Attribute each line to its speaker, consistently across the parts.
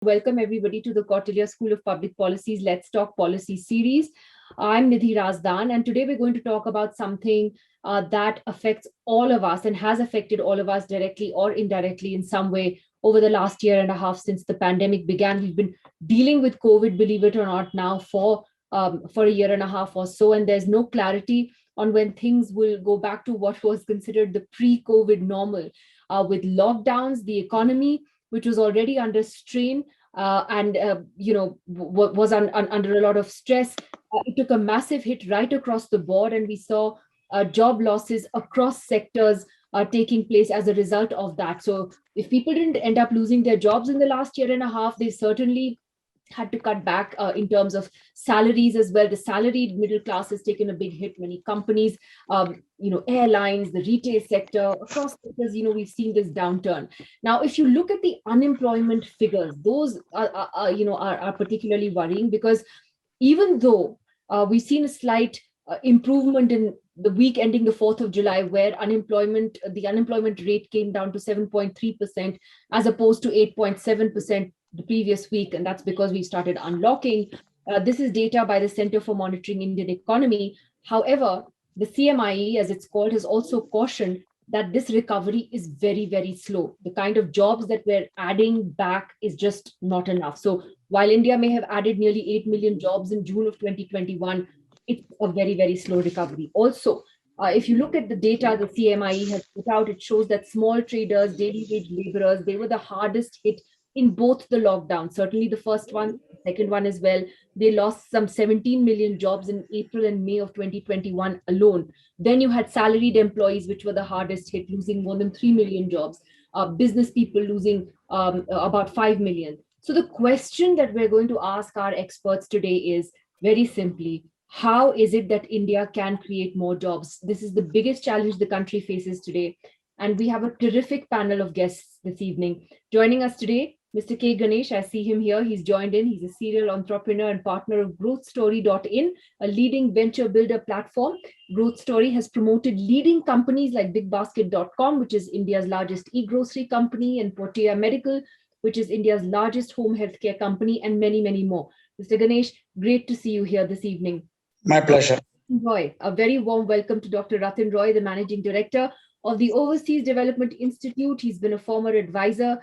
Speaker 1: Welcome everybody to the Kautilya School of Public Policy's Let's Talk Policy series. I'm Nidhi Razdan, and today we're going to talk about something that affects all of us and has affected all of us directly or indirectly in some way over the last year and a half since the pandemic began. We've been dealing with COVID, believe it or not, now for a year and a half or so, and there's no clarity on when things will go back to what was considered the pre-COVID normal, with lockdowns, the economy, which was already under strain and was under a lot of stress. It took a massive hit right across the board, and we saw job losses across sectors taking place as a result of that. So if people didn't end up losing their jobs in the last year and a half, they certainly had to cut back in terms of salaries as well. The salaried middle class has taken a big hit. Many companies, airlines, the retail sector, across sectors, we've seen this downturn. Now, if you look at the unemployment figures, those are particularly worrying, because even though we've seen a slight improvement in the week ending the 4th of July, where the unemployment rate came down to 7.3% as opposed to 8.7% the previous week, and that's because we started unlocking. This is data by the Center for Monitoring Indian Economy. However, the CMIE, as it's called, has also cautioned that this recovery is very, very slow. The kind of jobs that we're adding back is just not enough. So while India may have added nearly 8 million jobs in June of 2021, it's a very, very slow recovery. Also, if you look at the data the CMIE has put out, it shows that small traders, daily wage laborers, they were the hardest hit in both the lockdowns. Certainly the first one, second one as well. They lost some 17 million jobs in April and May of 2021 alone. Then you had salaried employees, which were the hardest hit, losing more than 3 million jobs. Business people losing about 5 million. So the question that we're going to ask our experts today is very simply, how is it that India can create more jobs? This is the biggest challenge the country faces today. And we have a terrific panel of guests this evening. Joining us today, Mr. K Ganesh, I see him here. He's joined in. He's a serial entrepreneur and partner of GrowthStory.in, a leading venture builder platform. GrowthStory has promoted leading companies like BigBasket.com, which is India's largest e-grocery company, and Portea Medical, which is India's largest home healthcare company, and many, many more. Mr. Ganesh, great to see you here this evening.
Speaker 2: My pleasure.
Speaker 1: Roy, a very warm welcome to Dr. Rathin Roy, the Managing Director of the Overseas Development Institute. He's been a former advisor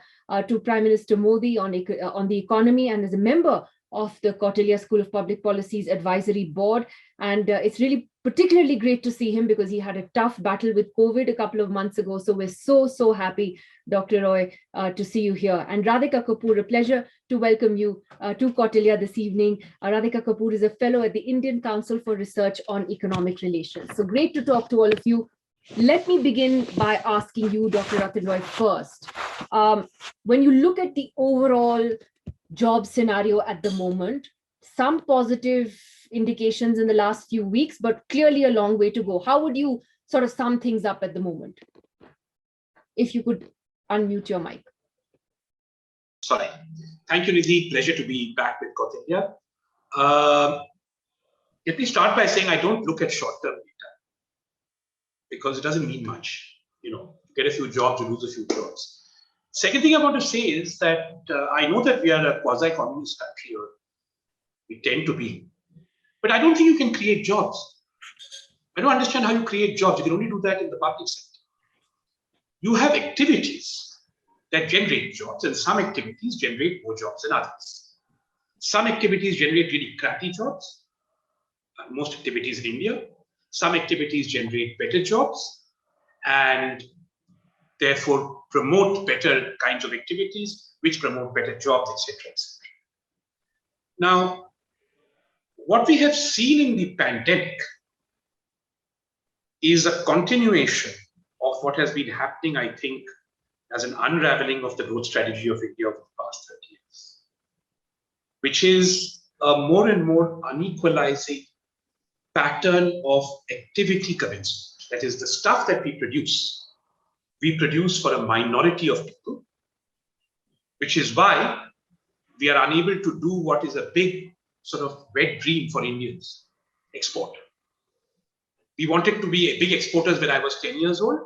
Speaker 1: to Prime Minister Modi on the economy, and is a member of the Kautilya School of Public Policy's advisory board. And it's really particularly great to see him because he had a tough battle with COVID a couple of months ago. So we're so happy, Dr. Roy, to see you here. And Radhicka Kapoor, a pleasure to welcome you to Kautilya this evening. Radhicka Kapoor is a fellow at the Indian Council for Research on Economic Relations. So great to talk to all of you. Let me begin by asking you, Dr. Rathin Roy, first. When you look at the overall job scenario at the moment, some positive indications in the last few weeks, but clearly a long way to go. How would you sort of sum things up at the moment? If you could unmute your mic.
Speaker 3: Sorry. Thank you, Nidhi. Pleasure to be back with Kautilya. Let me start by saying I don't look at short-term data, because it doesn't mean much. Get a few jobs, you lose a few jobs. Second thing I want to say is that I know that we are a quasi-communist country, or we tend to be, but I don't think you can create jobs. I don't understand how you create jobs. You can only do that in the public sector. You have activities that generate jobs, and some activities generate more jobs than others. Some activities generate really crappy jobs, most activities in India. Some activities generate better jobs and therefore promote better kinds of activities, which promote better jobs, etc. Now, what we have seen in the pandemic is a continuation of what has been happening, I think, as an unraveling of the growth strategy of India over the past 30 years, which is a more and more unequalizing pattern of activity commencement. That is, the stuff that we produce for a minority of people, which is why we are unable to do what is a big sort of wet dream for Indians: export. We wanted to be big exporters when I was 10 years old.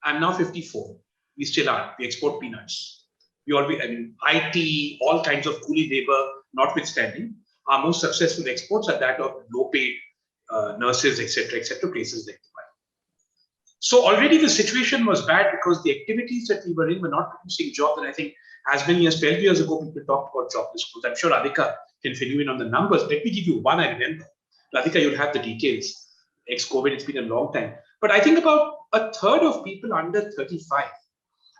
Speaker 3: I'm now 54. We still are. We export peanuts. We always, I mean, IT, all kinds of coolie labor, notwithstanding, our most successful exports are that of low-paid nurses, etc., places like Dubai. So already the situation was bad because the activities that we were in were not producing jobs. And I think as many as 12 years ago, people talked about jobless growth. I'm sure Radhicka can fill you in on the numbers. Let me give you one I remember. Radhicka, you'll have the details. Ex-COVID, it's been a long time. But I think about a third of people under 35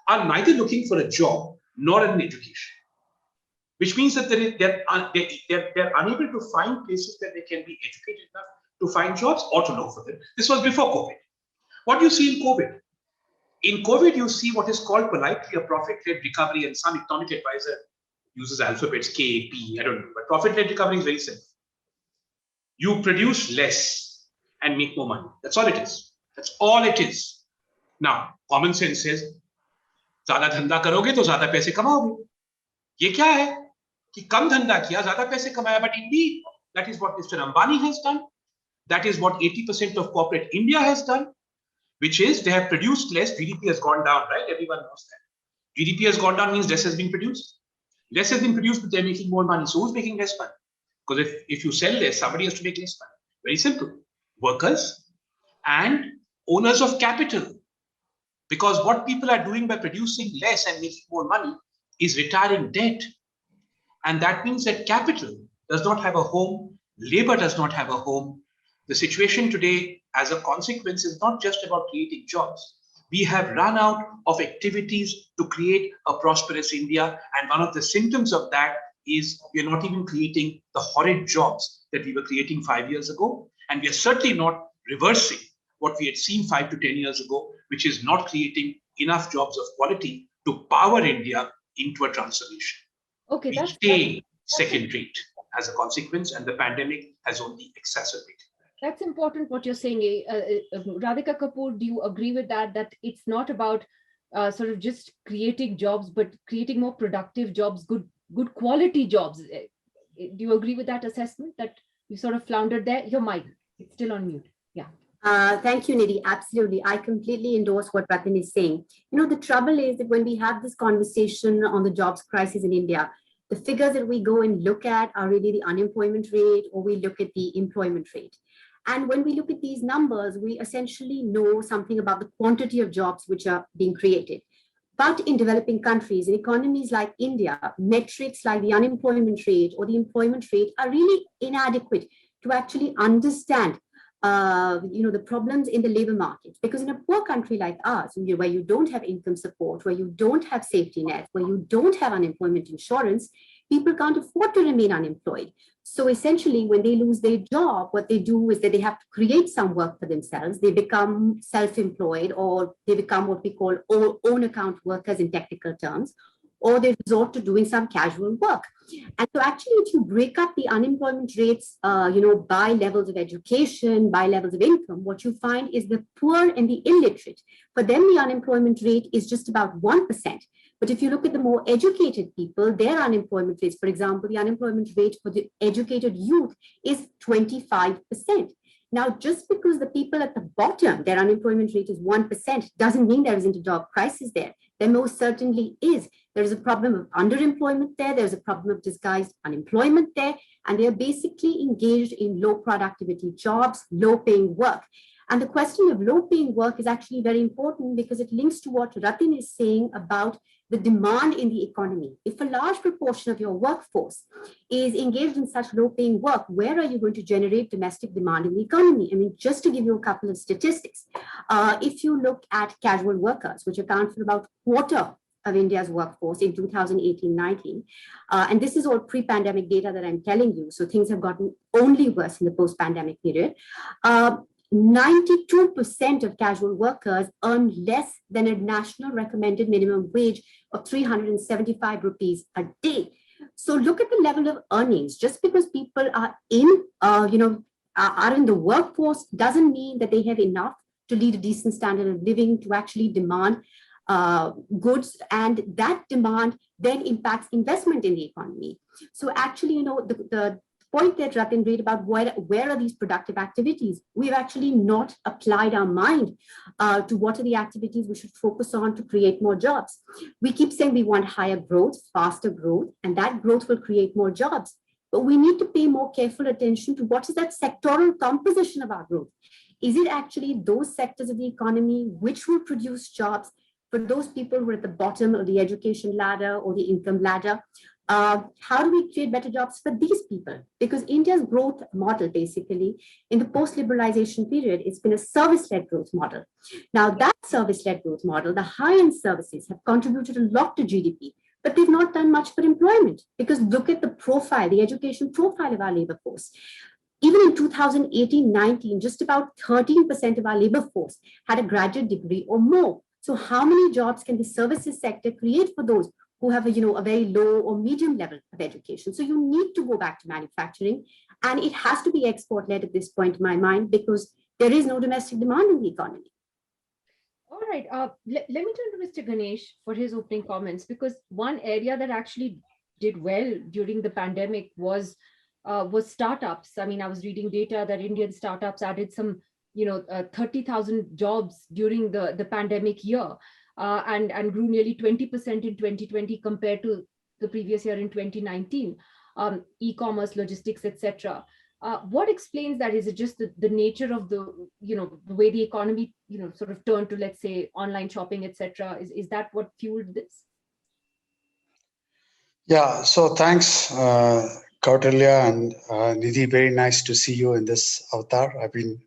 Speaker 3: are neither looking for a job nor an education, which means that they're unable to find places where they can be educated enough to find jobs or to look for them. This was before COVID. What do you see in COVID? In COVID, you see what is called politely a profit-led recovery, and some economic advisor uses alphabets K, P, I don't know, but profit-led recovery is very simple. You produce less and make more money. That's all it is. That's all it is. Now, common sense says, ज़्यादा धंधा करोगे तो ज़्यादा पैसे कमाओगे. ये क्या है कि कम धंधा किया ज़्यादा पैसे कमाया, but indeed that is what Mr. Ambani has done. That is what 80% of corporate India has done, which is they have produced less. GDP has gone down, right? Everyone knows that. GDP has gone down means less has been produced. Less has been produced, but they're making more money. So who's making less money? Because if you sell less, somebody has to make less money. Very simple. Workers and owners of capital. Because what people are doing by producing less and making more money is retiring debt. And that means that capital does not have a home, labor does not have a home. The situation today, as a consequence, is not just about creating jobs. We have run out of activities to create a prosperous India. And one of the symptoms of that is we are not even creating the horrid jobs that we were creating 5 years ago. And we are certainly not reversing what we had seen 5 to 10 years ago, which is not creating enough jobs of quality to power India into a transformation.
Speaker 1: Okay,
Speaker 3: we stay second rate as a consequence, and the pandemic has only exacerbated.
Speaker 1: That's important what you're saying. Radhicka Kapoor, do you agree with that? That it's not about sort of just creating jobs, but creating more productive jobs, good quality jobs. Do you agree with that assessment that you sort of floundered there? Your mic, it's still on mute. Yeah.
Speaker 2: Thank you, Nidhi. Absolutely. I completely endorse what Rathin is saying. You know, the trouble is that when we have this conversation on the jobs crisis in India, the figures that we go and look at are really the unemployment rate, or we look at the employment rate. And when we look at these numbers, we essentially know something about the quantity of jobs which are being created. But in developing countries, in economies like India, metrics like the unemployment rate or the employment rate are really inadequate to actually understand the problems in the labor market. Because in a poor country like ours, where you don't have income support, where you don't have safety net, where you don't have unemployment insurance, people can't afford to remain unemployed. So essentially, when they lose their job, what they do is that they have to create some work for themselves. They become self-employed, or they become what we call own account workers in technical terms, or they resort to doing some casual work. And so actually, if you break up the unemployment rates, by levels of education, by levels of income, what you find is the poor and the illiterate. For them, the unemployment rate is just about 1%. But if you look at the more educated people, their unemployment rates, for example, the unemployment rate for the educated youth is 25%. Now, just because the people at the bottom, their unemployment rate is 1%, doesn't mean there isn't a job crisis there. There most certainly is. There is a problem of underemployment there. There's a problem of disguised unemployment there. And they are basically engaged in low productivity jobs, low paying work. And the question of low paying work is actually very important because it links to what Rathin is saying about the demand in the economy. If a large proportion of your workforce is engaged in such low paying work, where are you going to generate domestic demand in the economy? I mean, just to give you a couple of statistics, if you look at casual workers, which account for about a quarter of India's workforce in 2018-19, and this is all pre-pandemic data that I'm telling you, so things have gotten only worse in the post-pandemic period. 92% of casual workers earn less than a national recommended minimum wage of 375 rupees a day. So look at the level of earnings. Just because people are in the workforce doesn't mean that they have enough to lead a decent standard of living, to actually demand goods, and that demand then impacts investment in the economy. So actually, the point that Rathin made about where are these productive activities, we've actually not applied our mind to what are the activities we should focus on to create more jobs. We keep saying we want higher growth, faster growth, and that growth will create more jobs. But we need to pay more careful attention to what is that sectoral composition of our growth. Is it actually those sectors of the economy which will produce jobs for those people who are at the bottom of the education ladder or the income ladder? How do we create better jobs for these people? Because India's growth model, basically, in the post-liberalization period, it's been a service-led growth model. Now, that service-led growth model, the high-end services have contributed a lot to GDP, but they've not done much for employment. Because look at the profile, the education profile of our labor force. Even in 2018-19, just about 13% of our labor force had a graduate degree or more. So how many jobs can the services sector create for those who have a very low or medium level of education? So you need to go back to manufacturing, and it has to be export-led at this point in my mind, because there is no domestic demand in the economy.
Speaker 1: All right, let me turn to Mr. Ganesh for his opening comments, because one area that actually did well during the pandemic was startups. I mean, I was reading data that Indian startups added some 30,000 jobs during the pandemic year, and grew nearly 20% in 2020 compared to the previous year in 2019. E-commerce, logistics, etc. What explains that? Is it just the nature of the way the economy sort of turned to, let's say, online shopping, etc.? Is that what fueled this?
Speaker 4: Yeah, so thanks, Kautilya and Nidhi. Very nice to see you in this avatar. I've been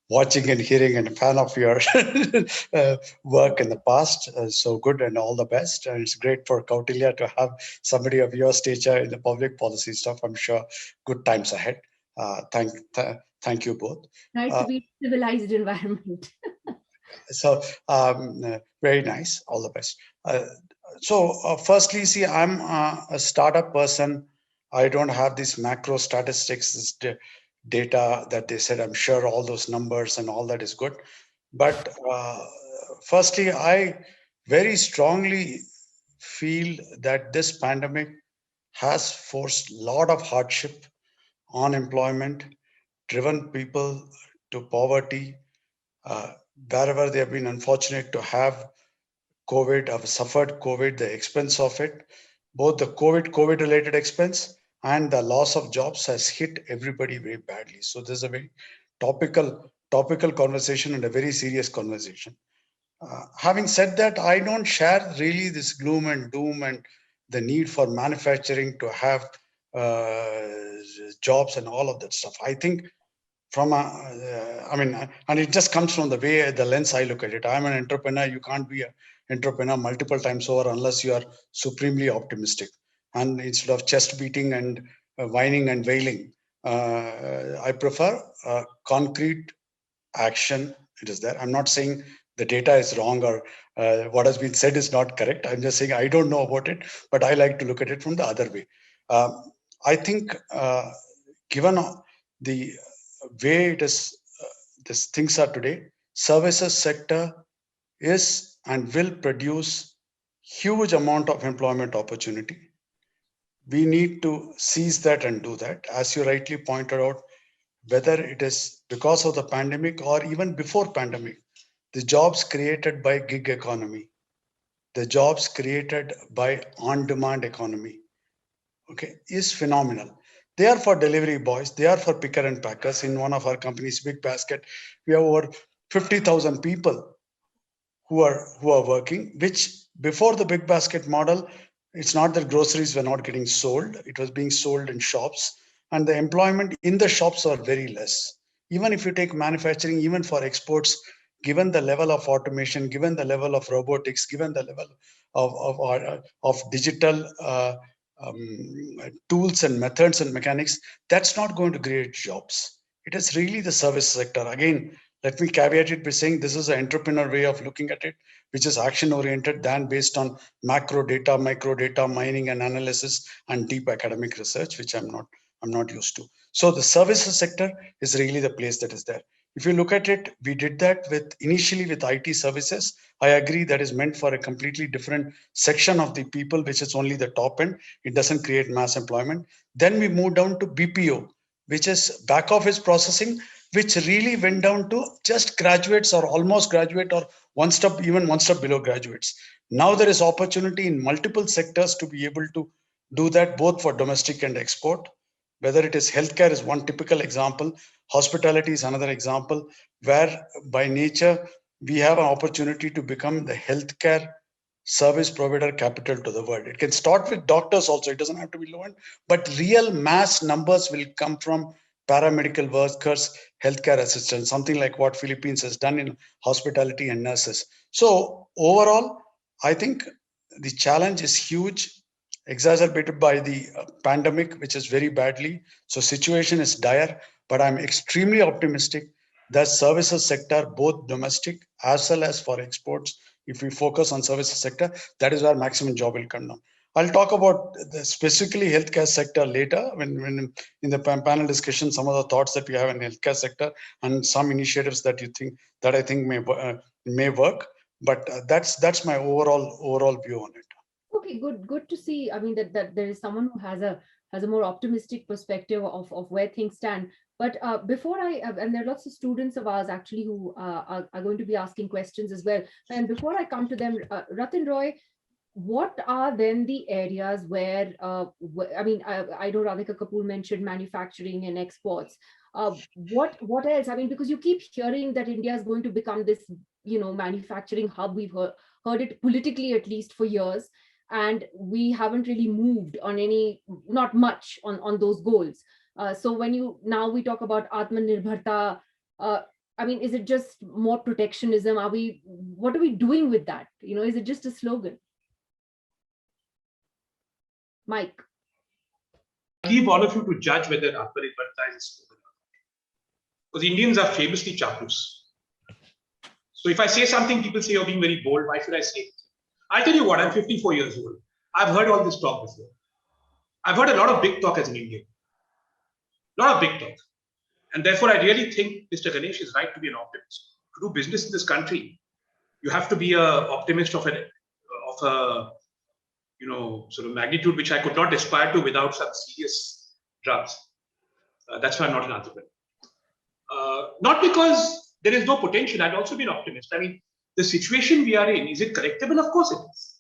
Speaker 4: watching and hearing and a fan of your work in the past. So good and all the best. And it's great for Kautilya to have somebody of your stature in the public policy stuff. I'm sure good times ahead. Thank you both.
Speaker 1: Nice to be in a civilized environment.
Speaker 4: So very nice. All the best. Firstly, see, I'm a startup person. I don't have these macro statistics, this data that they said. I'm sure all those numbers and all that is good. But firstly, I very strongly feel that this pandemic has forced a lot of hardship, unemployment, driven people to poverty, wherever they have been unfortunate to have COVID, have suffered COVID, the expense of it, both the COVID related expense and the loss of jobs has hit everybody very badly. So there's a very topical conversation and a very serious conversation. Having said that, I don't share really this gloom and doom and the need for manufacturing to have jobs and all of that stuff. I think from and it just comes from the way, the lens I look at it. I'm an entrepreneur. You can't be an entrepreneur multiple times over unless you are supremely optimistic. And instead of chest beating and whining and wailing, I prefer concrete action. It is there. I'm not saying the data is wrong or what has been said is not correct. I'm just saying I don't know about it, but I like to look at it from the other way. I think given the way it is, these things are today, services sector is and will produce huge amount of employment opportunity. We need to seize that and do that. As you rightly pointed out, whether it is because of the pandemic or even before pandemic, the jobs created by gig economy, the jobs created by on-demand economy, okay, is phenomenal. They are for delivery boys. They are for picker and packers. In one of our companies, Big Basket, we have over 50,000 people who are working, which before the Big Basket model, it's not that groceries were not getting sold. It was being sold in shops, and the employment in the shops are very less. Even if you take manufacturing, even for exports, given the level of automation, given the level of robotics, given the level of digital tools and methods and mechanics, that's not going to create jobs. It is really the service sector. Again, let me caveat it by saying this is an entrepreneur way of looking at it, which is action oriented than based on macro data, micro data, mining and analysis and deep academic research, which I'm not used to. So the services sector is really the place that is there. If you look at it, we did that initially with IT services. I agree that is meant for a completely different section of the people, which is only the top end. It doesn't create mass employment. Then we moved down to BPO, which is back office processing, which really went down to just graduates or almost graduate or even one step below graduates. Now there is opportunity in multiple sectors to be able to do that, both for domestic and export. Whether it is healthcare is one typical example, hospitality is another example, where by nature we have an opportunity to become the healthcare service provider capital to the world. It can start with doctors also, it doesn't have to be low end, but real mass numbers will come from paramedical workers, healthcare assistants, something like what Philippines has done in hospitality and nurses. So overall, I think the challenge is huge, exacerbated by the pandemic, which is very badly. So situation is dire, but I'm extremely optimistic that services sector, both domestic as well as for exports, if we focus on services sector, that is where maximum job will come down. I'll talk about the specifically healthcare sector later when in the panel discussion, some of the thoughts that we have in the healthcare sector and some initiatives that I think may work. But that's my overall view on it.
Speaker 1: Okay, good to see. I mean that there is someone who has a more optimistic perspective of where things stand. But before and there are lots of students of ours actually who are going to be asking questions as well. And before I come to them, Rathin Roy, what are then the areas where, I mean, I know Radhicka Kapoor mentioned manufacturing and exports. What else? I mean, because you keep hearing that India is going to become this, manufacturing hub. We've heard it politically, at least for years. And we haven't really moved on not much on those goals. So when we talk about Atmanirbharta, I mean, is it just more protectionism? What are we doing with that? Is it just a slogan? Mike.
Speaker 3: I leave all of you to judge whether Atmanirbharta is a slogan or not. Because Indians are famously chapus. So if I say something, people say you're being very bold. Why should I say it? I'll tell you what, I'm 54 years old. I've heard all this talk before. I've heard a lot of big talk as an Indian. A lot of big talk. And therefore, I really think Mr. Ganesh is right to be an optimist. To do business in this country, you have to be an optimist of a sort of magnitude which I could not aspire to without some serious drugs. That's why I'm not an entrepreneur. Not because there is no potential. I'd also be an optimist. I mean, the situation we are in, is it correctable? Of course it is.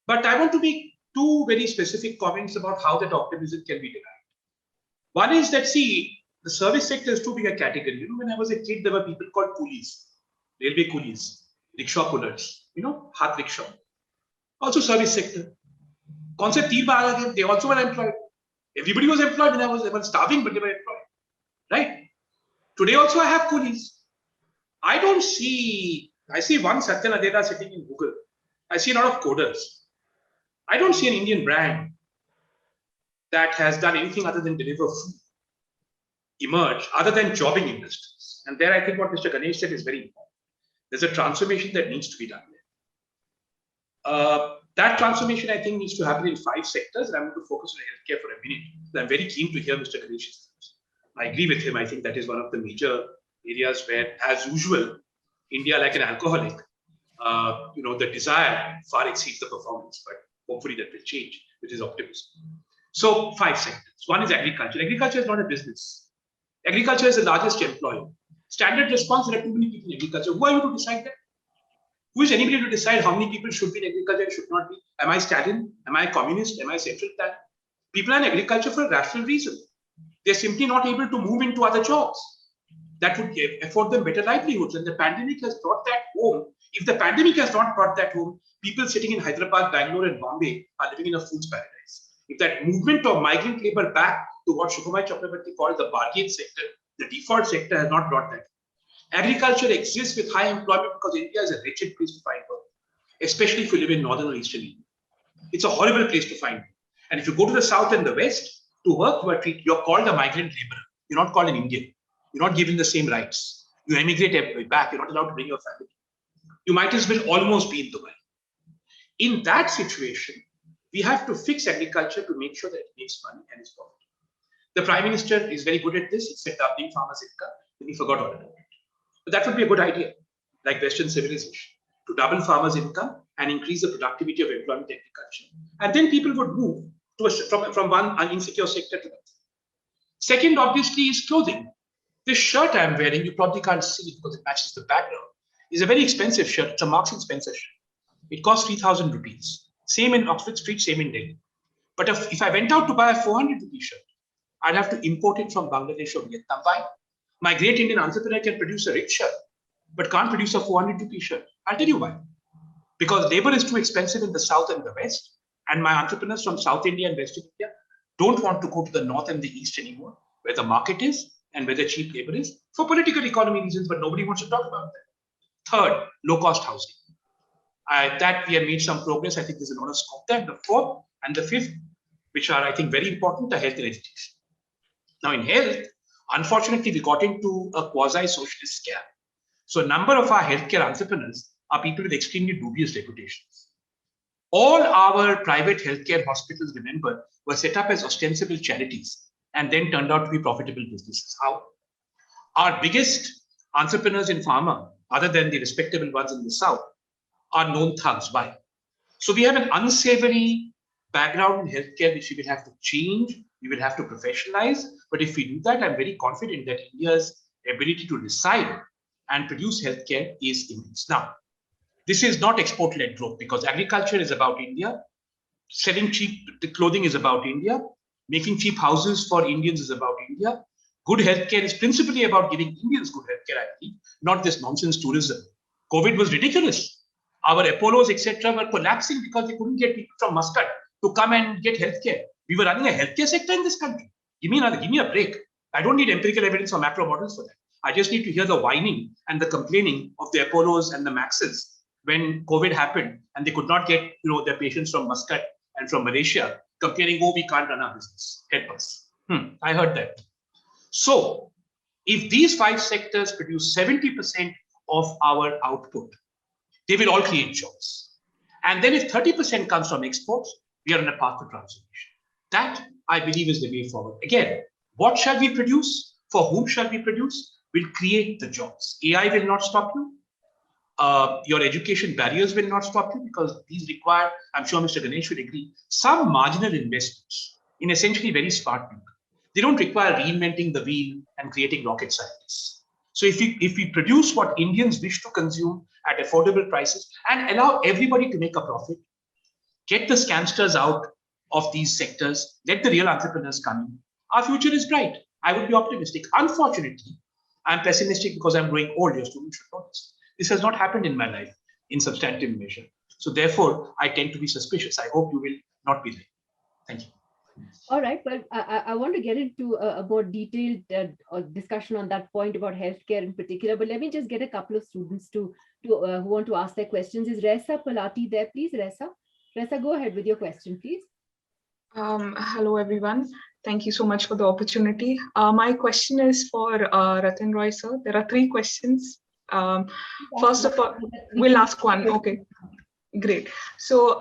Speaker 3: But I want to make two very specific comments about how that optimism can be derived. One is that, see, the service sector is too big a category. When I was a kid, there were people called coolies, railway coolies, rickshaw pullers, hath rickshaw. Also service sector. Concept they also were employed. Everybody was employed when they were starving, but they were employed. Right? Today also I have coolies. I see one Satya Nadella sitting in Google. I see a lot of coders. I don't see an Indian brand that has done anything other than deliver food emerge, other than jobbing industries. And there I think what Mr. Ganesh said is very important. There's a transformation that needs to be done there. That transformation, I think, needs to happen in 5 sectors, and I'm going to focus on healthcare for a minute. I'm very keen to hear Mr. Ganesh's views. I agree with him. I think that is one of the major areas where, as usual, India, like an alcoholic, the desire far exceeds the performance, but hopefully that will change, which is optimism. So 5 sectors. One is agriculture. Agriculture is not a business. Agriculture is the largest employer. Standard response, there are too many people in agriculture. Who are you to decide that? Who is anybody to decide how many people should be in agriculture and should not be? Am I Stalin? Am I communist? Am I central plan? People are in agriculture for a rational reason. They're simply not able to move into other jobs that would afford them better livelihoods. And the pandemic has brought that home. If the pandemic has not brought that home, people sitting in Hyderabad, Bangalore, and Bombay are living in a fool's paradise. If that movement of migrant labor back to what Shubhamay Chakrabarti called the bargain sector, the default sector, has not brought that. Agriculture exists with high employment because India is a wretched place to find work, especially if you live in northern or eastern India. It's a horrible place to find work. And if you go to the south and the west to work, you're called a migrant laborer. You're not called an Indian. You're not given the same rights. You emigrate back. You're not allowed to bring your family. You might as well almost be in Dubai. In that situation, we have to fix agriculture to make sure that it makes money and is profitable. The Prime Minister is very good at this. He set up the Farmers Income. We forgot all about it. But that would be a good idea, like Western civilization, to double farmers' income and increase the productivity of employment agriculture. And then people would move to from one insecure sector to another. Second, obviously, is clothing. This shirt I'm wearing, you probably can't see it because it matches the background, is a very expensive shirt. It's a Marks and Spencer shirt. It costs 3,000 rupees. Same in Oxford Street, same in Delhi. But if I went out to buy a 400 rupee shirt, I'd have to import it from Bangladesh or Vietnam. Why? My great Indian entrepreneur can produce a rich shirt, but can't produce a 400 rupee shirt. I'll tell you why. Because labor is too expensive in the South and the West, and my entrepreneurs from South India and West India don't want to go to the North and the East anymore, where the market is and where the cheap labor is, for political economy reasons, but nobody wants to talk about that. Third, low-cost housing. That we have made some progress. I think there's a lot of scope there. The fourth and the fifth, which are, I think, very important, are health and education. Now, in health, unfortunately, we got into a quasi-socialist scam. So a number of our healthcare entrepreneurs are people with extremely dubious reputations. All our private healthcare hospitals, remember, were set up as ostensible charities and then turned out to be profitable businesses. How? Our biggest entrepreneurs in pharma, other than the respectable ones in the South, are known thugs. Why? So we have an unsavory background in healthcare which we will have to change, we will have to professionalize. But if we do that, I'm very confident that India's ability to decide and produce healthcare is immense. Now, this is not export-led growth because agriculture is about India, selling cheap clothing is about India, making cheap houses for Indians is about India. Good healthcare is principally about giving Indians good healthcare, I believe, not this nonsense tourism. COVID was ridiculous. Our Apollos, etc., were collapsing because they couldn't get people from Muscat to come and get healthcare. We were running a healthcare sector in this country. Give me a break. I don't need empirical evidence or macro models for that. I just need to hear the whining and the complaining of the Apollos and the Maxes when COVID happened and they could not get their patients from Muscat and from Malaysia complaining, oh, we can't run our business. Help us. I heard that. So if these 5 sectors produce 70% of our output, they will all create jobs. And then if 30% comes from exports, we are on a path to transformation. That, I believe, is the way forward. Again, what shall we produce? For whom shall we produce? We'll create the jobs. AI will not stop you. Your education barriers will not stop you because these require, I'm sure Mr. Ganesh would agree, some marginal investments in essentially very smart people. They don't require reinventing the wheel and creating rocket scientists. So if we produce what Indians wish to consume at affordable prices and allow everybody to make a profit, get the scamsters out of these sectors, let the real entrepreneurs come in, our future is bright. I would be optimistic. Unfortunately, I'm pessimistic because I'm growing old. Your students should know this. This has not happened in my life in substantive measure. So therefore, I tend to be suspicious. I hope you will not be there. Thank you.
Speaker 1: All right, well, I want to get into a more detailed discussion on that point about healthcare in particular, but let me just get a couple of students who want to ask their questions. Is Reza Palati there, please? Reza, go ahead with your question, please.
Speaker 5: Hello, everyone. Thank you so much for the opportunity. My question is for Rathin Roy, sir. There are 3 questions. First of all, we'll ask one. Okay, great. So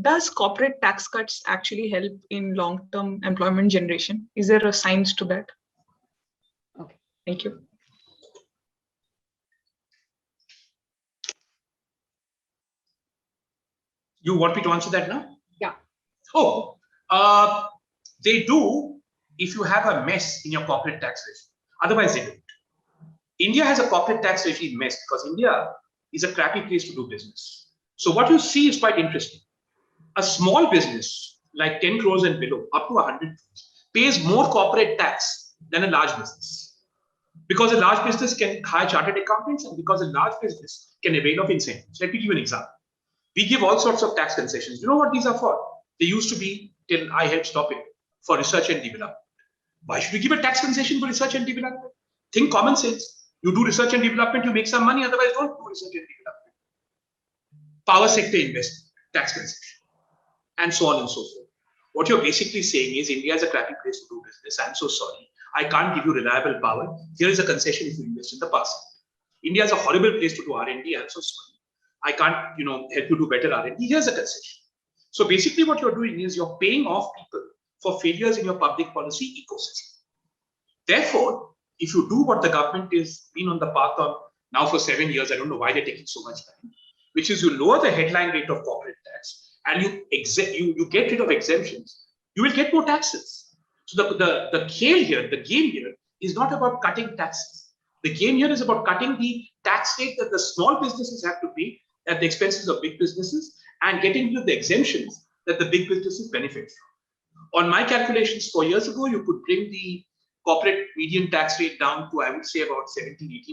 Speaker 5: does corporate tax cuts actually help in long-term employment generation? Is there a science to that?
Speaker 1: Okay.
Speaker 5: Thank you.
Speaker 3: You want me to answer that now?
Speaker 1: Yeah.
Speaker 3: Oh, they do if you have a mess in your corporate tax regime. Otherwise, they don't. India has a corporate tax regime mess because India is a crappy place to do business. So what you see is quite interesting. A small business like 10 crores and below, up to 100 crores, pays more corporate tax than a large business. Because a large business can hire chartered accountants and because a large business can avail of incentives. Let me give you an example. We give all sorts of tax concessions. You know what these are for? They used to be, till I helped stop it, for research and development. Why should we give a tax concession for research and development? Think common sense. You do research and development, you make some money, otherwise don't do research and development. Power sector investment, tax concession, and so on and so forth. What you're basically saying is India is a crappy place to do business. I'm so sorry. I can't give you reliable power. Here is a concession if you invest in the past. India is a horrible place to do R&D. I'm so sorry. I can't, help you do better R&D. Here's a concession. So basically what you're doing is you're paying off people for failures in your public policy ecosystem. Therefore, if you do what the government is been on the path of now for 7 years, I don't know why they're taking so much time, which is you lower the headline rate of corporate tax and you get rid of exemptions, you will get more taxes. So the game here is not about cutting taxes. The game here is about cutting the tax rate that the small businesses have to pay at the expenses of big businesses and getting rid of the exemptions that the big businesses benefit from. On my calculations 4 years ago, you could bring the corporate median tax rate down to, I would say, about 17-18%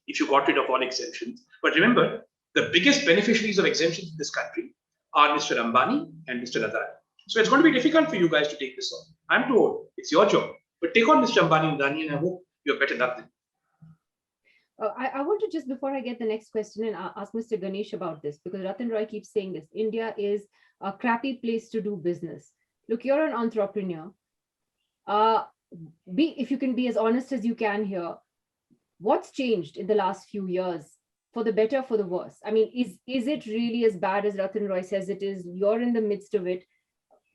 Speaker 3: if you got rid of all exemptions. But remember, the biggest beneficiaries of exemptions in this country are Mr. Ambani and Mr. Adani. So it's going to be difficult for you guys to take this on. I'm too old. It's your job. But take on Mr. Ambani and Adani, and I hope you have better luck than me.
Speaker 1: I want to just, before I get the next question, and ask Mr. Ganesh about this, because Rathin Roy keeps saying this. India is a crappy place to do business. Look, you're an entrepreneur. If you can be as honest as you can here, what's changed in the last few years, for the better, for the worse? I mean, is it really as bad as Rathin Roy says it is? You're in the midst of it,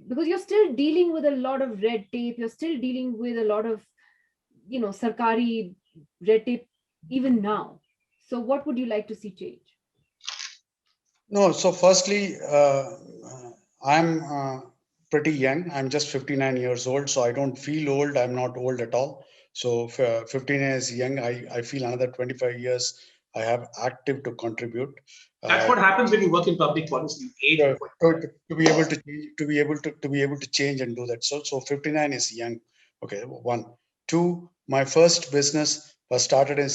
Speaker 1: because you're still dealing with a lot of red tape. You're still dealing with a lot of, sarkari red tape even now. So what would you like to see change?
Speaker 4: No, so firstly, I'm pretty young. I'm just 59 years old, so I don't feel old. I'm not old at all. So 15 is young. I feel another 25 years I have active to contribute.
Speaker 3: That's what happens when you work in public policy. You age
Speaker 4: to be able to change, to be able to change and do that. So 59 is young. Okay, one. Two, my first business was started in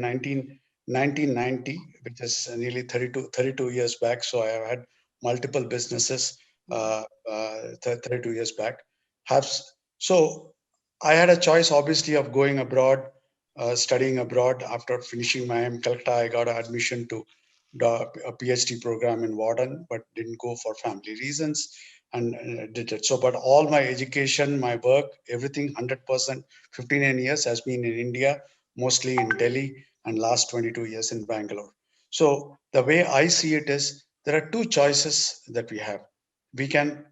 Speaker 4: 1990, which is nearly 32 years back. So I have had multiple businesses 32 years back. So I had a choice, obviously, of going abroad, studying abroad. After finishing my Calcutta, I got an admission to a PhD program in Warden, but didn't go for family reasons, and did it. So, but all my education, my work, everything, 100%, 59 years has been in India, mostly in Delhi, and last 22 years in Bangalore. So the way I see it is, there are two choices that we have. We can,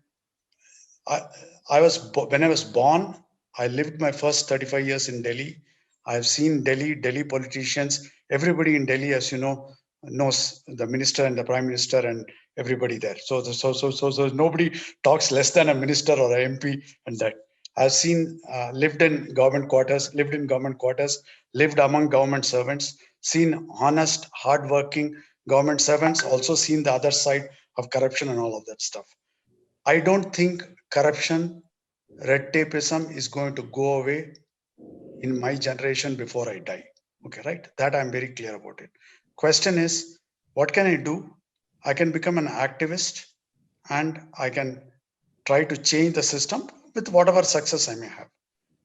Speaker 4: when I was born, I lived my first 35 years in Delhi. I've seen Delhi politicians, everybody in Delhi, as you know, knows the minister and the prime minister and everybody there. So nobody talks less than a minister or a MP and that. I've seen, lived in government quarters, lived among government servants, seen honest, hardworking government servants, also seen the other side of corruption and all of that stuff. I don't think corruption, red tapeism is going to go away in my generation before I die. Okay, right? That I'm very clear about it. Question is, what can I do? I can become an activist and I can try to change the system with whatever success I may have.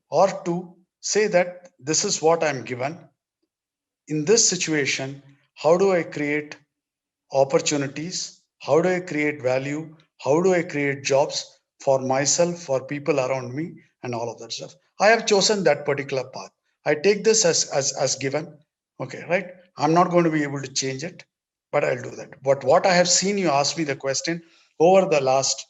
Speaker 4: Or to say that this is what I'm given. In this situation, how do I create opportunities? How do I create value? How do I create jobs for myself, for people around me, and all of that stuff? I have chosen that particular path. I take this as given. Okay, right? I'm not going to be able to change it, but I'll do that. But what I have seen, you asked me the question, over the last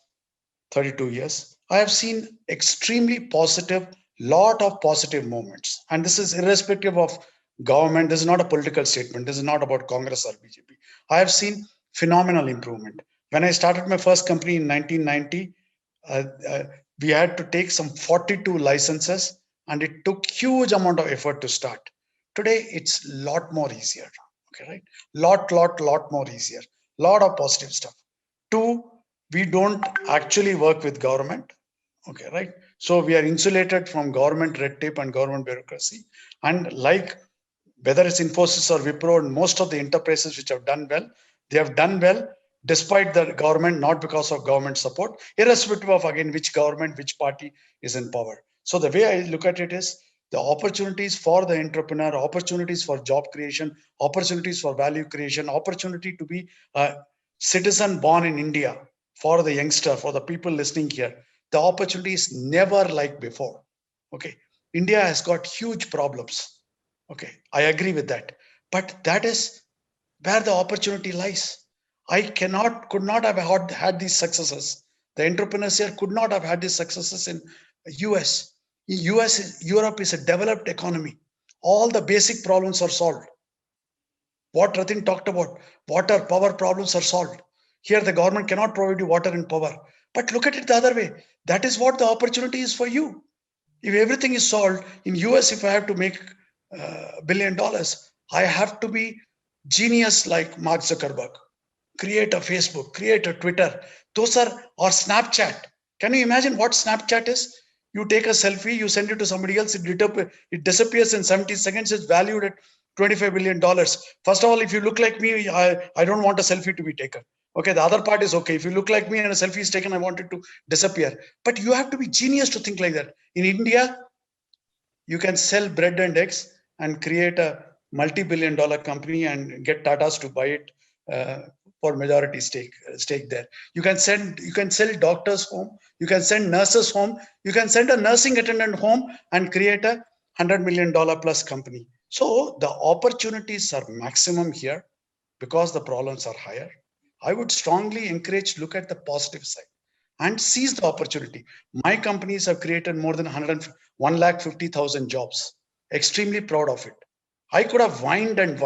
Speaker 4: 32 years, I have seen extremely positive, lot of positive moments. And this is irrespective of government. This is not a political statement. This is not about Congress or BJP. I have seen phenomenal improvement. When I started my first company in 1990, we had to take some 42 licenses, and it took huge amount of effort to start. Today, it's a lot more easier. Okay, right? Lot more easier. Lot of positive stuff. Two, we don't actually work with government. Okay, right? So we are insulated from government red tape and government bureaucracy. And like whether it's Infosys or Wipro, and most of the enterprises which have done well, they have done well despite the government, not because of government support, irrespective of, again, which government, which party is in power. So the way I look at it is, the opportunities for the entrepreneur, opportunities for job creation, opportunities for value creation, opportunity to be a citizen born in India, for the youngster, for the people listening here, the opportunity is never like before. Okay, India has got huge problems. Okay, I agree with that. But that is where the opportunity lies. I could not have had these successes. The entrepreneurs here could not have had these successes in US. Europe is a developed economy. All the basic problems are solved. What Rathin talked about, water, power problems are solved. Here, the government cannot provide you water and power. But look at it the other way. That is what the opportunity is for you. If everything is solved, in US, if I have to make $1 billion, I have to be genius like Mark Zuckerberg. Create a Facebook, create a Twitter. Those are, or Snapchat. Can you imagine what Snapchat is? You take a selfie, you send it to somebody else, it disappears in 70 seconds, it's valued at $25 billion. First of all, if you look like me, I don't want a selfie to be taken. Okay, the other part is okay. If you look like me and a selfie is taken, I want it to disappear. But you have to be genius to think like that. In India, you can sell bread and eggs and create a multi-billion dollar company and get Tatas to buy it for majority stake there. You can sell doctors home, you can send nurses home, you can send a nursing attendant home and create a $100 million plus company. So the opportunities are maximum here because the problems are higher. I would strongly encourage look at the positive side and seize the opportunity. My companies have created more than 150,000 jobs. Extremely proud of it. I could have whined and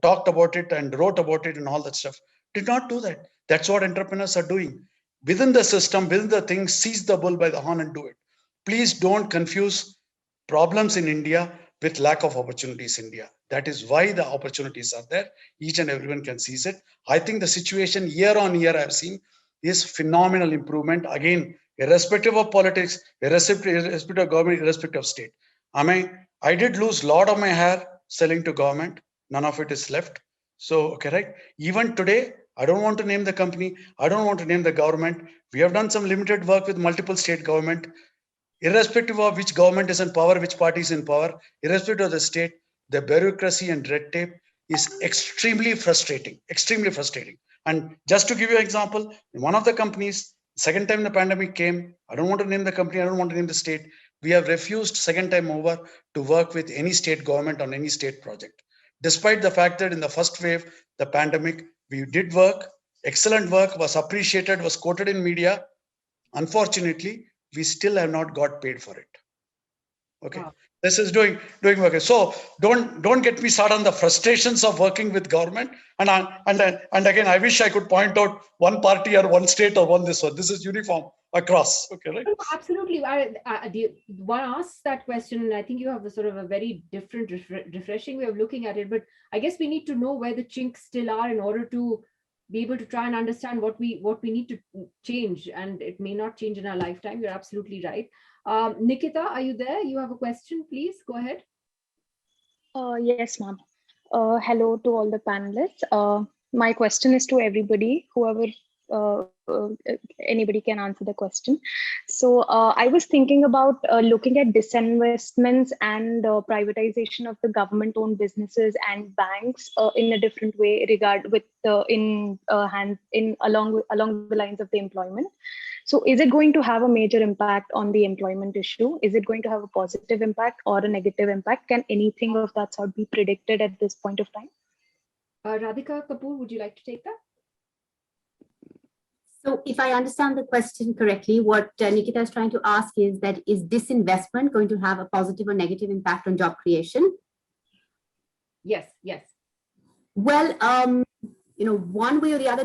Speaker 4: talked about it and wrote about it and all that stuff. Did not do that. That's what entrepreneurs are doing. Within the system, within the thing, seize the bull by the horn and do it. Please don't confuse problems in India with lack of opportunities in India. That is why the opportunities are there. Each and everyone can seize it. I think the situation year on year I've seen is phenomenal improvement. Again, irrespective of politics, irrespective of government, irrespective of state. I did lose a lot of my hair selling to government. None of it is left. So, correct. Even today, I don't want to name the company. I don't want to name the government. We have done some limited work with multiple state government. Irrespective of which government is in power, which party is in power, irrespective of the state, the bureaucracy and red tape is extremely frustrating, extremely frustrating. And just to give you an example, in one of the companies, second time the pandemic came, I don't want to name the company, I don't want to name the state, we have refused second time over to work with any state government on any state project. Despite the fact that in the first wave, the pandemic, we did work, excellent work, was appreciated, was quoted in media. Unfortunately, we still have not got paid for it. Okay. Wow. This is doing work. So don't get me started on the frustrations of working with government. And again, I wish I could point out one party or one state or one this one. This is uniform across. Okay, right?
Speaker 1: Absolutely. One asks that question, and I think you have a sort of a very different, refreshing way of looking at it. But I guess we need to know where the chinks still are in order to be able to try and understand what we need to change, and it may not change in our lifetime. You're absolutely right. Nikita, are you there? You have a question, please go ahead.
Speaker 6: Yes, ma'am. Hello to all the panelists. My question is to everybody, whoever anybody can answer the question. So I was thinking about looking at disinvestments and privatization of the government-owned businesses and banks in a different way, along the lines of the employment. So is it going to have a major impact on the employment issue? Is it going to have a positive impact or a negative impact? Can anything of that sort be predicted at this point of time?
Speaker 1: Radhicka Kapoor, would you like to take that?
Speaker 2: So if I understand the question correctly, what Nikita is trying to ask is that is disinvestment going to have a positive or negative impact on job creation?
Speaker 1: Yes.
Speaker 2: Well, one way or the other,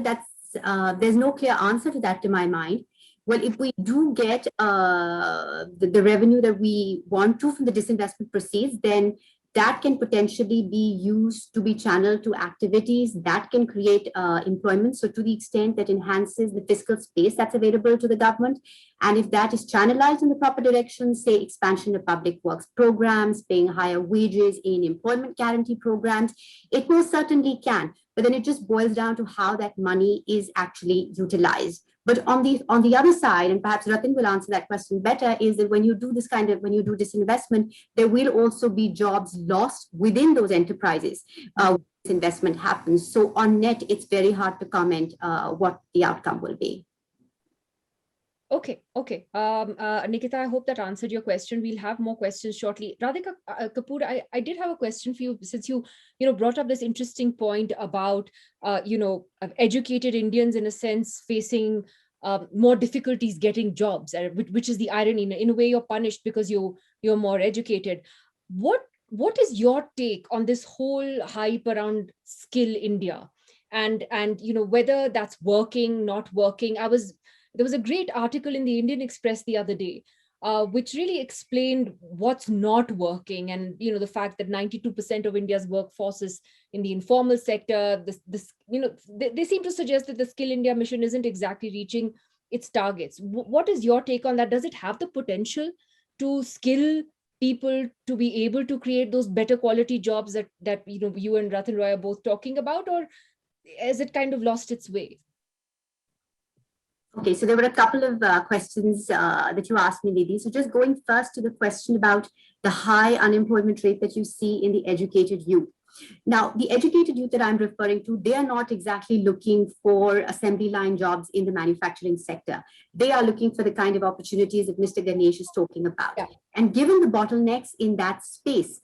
Speaker 2: there's no clear answer to that to my mind. Well, if we do get the revenue that we want to from the disinvestment proceeds, then that can potentially be used to be channeled to activities that can create employment. So to the extent that enhances the fiscal space that's available to the government. And if that is channelized in the proper direction, say expansion of public works programs, paying higher wages in employment guarantee programs, it most certainly can. But then it just boils down to how that money is actually utilized. But on the other side, and perhaps Rathin will answer that question better, is that when you do disinvestment, there will also be jobs lost within those enterprises. This investment happens. So on net, it's very hard to comment what the outcome will be.
Speaker 1: Okay. Nikita, I hope that answered your question. We'll have more questions shortly. Radhicka Kapoor, I did have a question for you, since you brought up this interesting point about educated Indians in a sense facing more difficulties getting jobs, which is the irony. In a way, you're punished because you're more educated. What is your take on this whole hype around Skill India, and whether that's working, not working? There was a great article in the Indian Express the other day, which really explained what's not working, and the fact that 92% of India's workforce is in the informal sector. They seem to suggest that the Skill India mission isn't exactly reaching its targets. What is your take on that? Does it have the potential to skill people to be able to create those better quality jobs that you and Rathin Roy are both talking about, or has it kind of lost its way?
Speaker 2: Okay, so there were a couple of questions that you asked me, Nidhi. So just going first to the question about the high unemployment rate that you see in the educated youth. Now, the educated youth that I'm referring to, they are not exactly looking for assembly line jobs in the manufacturing sector. They are looking for the kind of opportunities that Mr. Ganesh is talking about. Yeah. And given the bottlenecks in that space,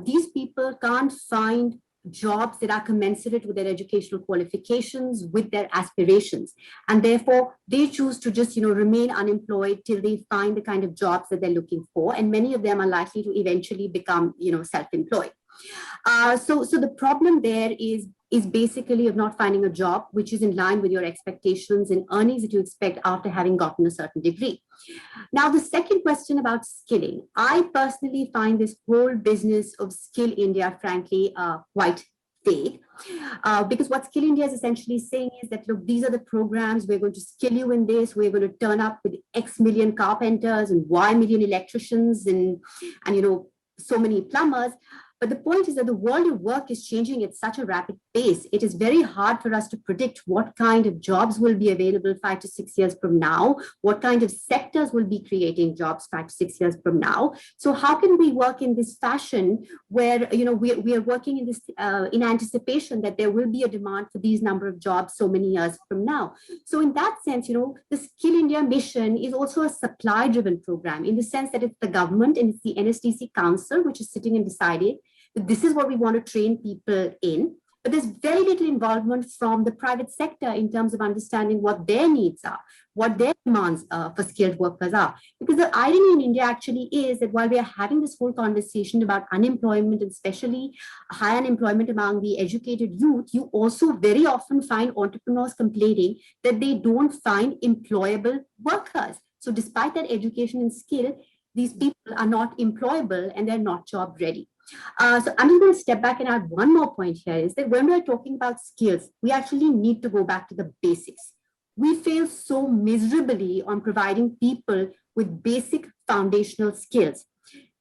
Speaker 2: these people can't find jobs that are commensurate with their educational qualifications, with their aspirations. And therefore, they choose to just, remain unemployed till they find the kind of jobs that they're looking for. And many of them are likely to eventually become, self-employed. So the problem there is basically of not finding a job which is in line with your expectations and earnings that you expect after having gotten a certain degree. Now, the second question about skilling, I personally find this whole business of Skill India, frankly, quite vague. Because what Skill India is essentially saying is that, look, these are the programs, we're going to skill you in this, we're going to turn up with X million carpenters and Y million electricians and so many plumbers. But the point is that the world of work is changing at such a rapid pace. It is very hard for us to predict what kind of jobs will be available 5 to 6 years from now, what kind of sectors will be creating jobs 5 to 6 years from now. So how can we work in this fashion where, we are working in this in anticipation that there will be a demand for these number of jobs so many years from now? So in that sense, the Skill India mission is also a supply-driven program in the sense that it's the government and it's the NSDC Council which is sitting and deciding that this is what we want to train people in. But there's very little involvement from the private sector in terms of understanding what their needs are, what their demands for skilled workers are. Because the irony in India actually is that while we are having this whole conversation about unemployment, and especially high unemployment among the educated youth, you also very often find entrepreneurs complaining that they don't find employable workers. So despite that education and skill, these people are not employable and they're not job ready. So I'm going to step back and add one more point here is that when we're talking about skills, we actually need to go back to the basics. We fail so miserably on providing people with basic foundational skills.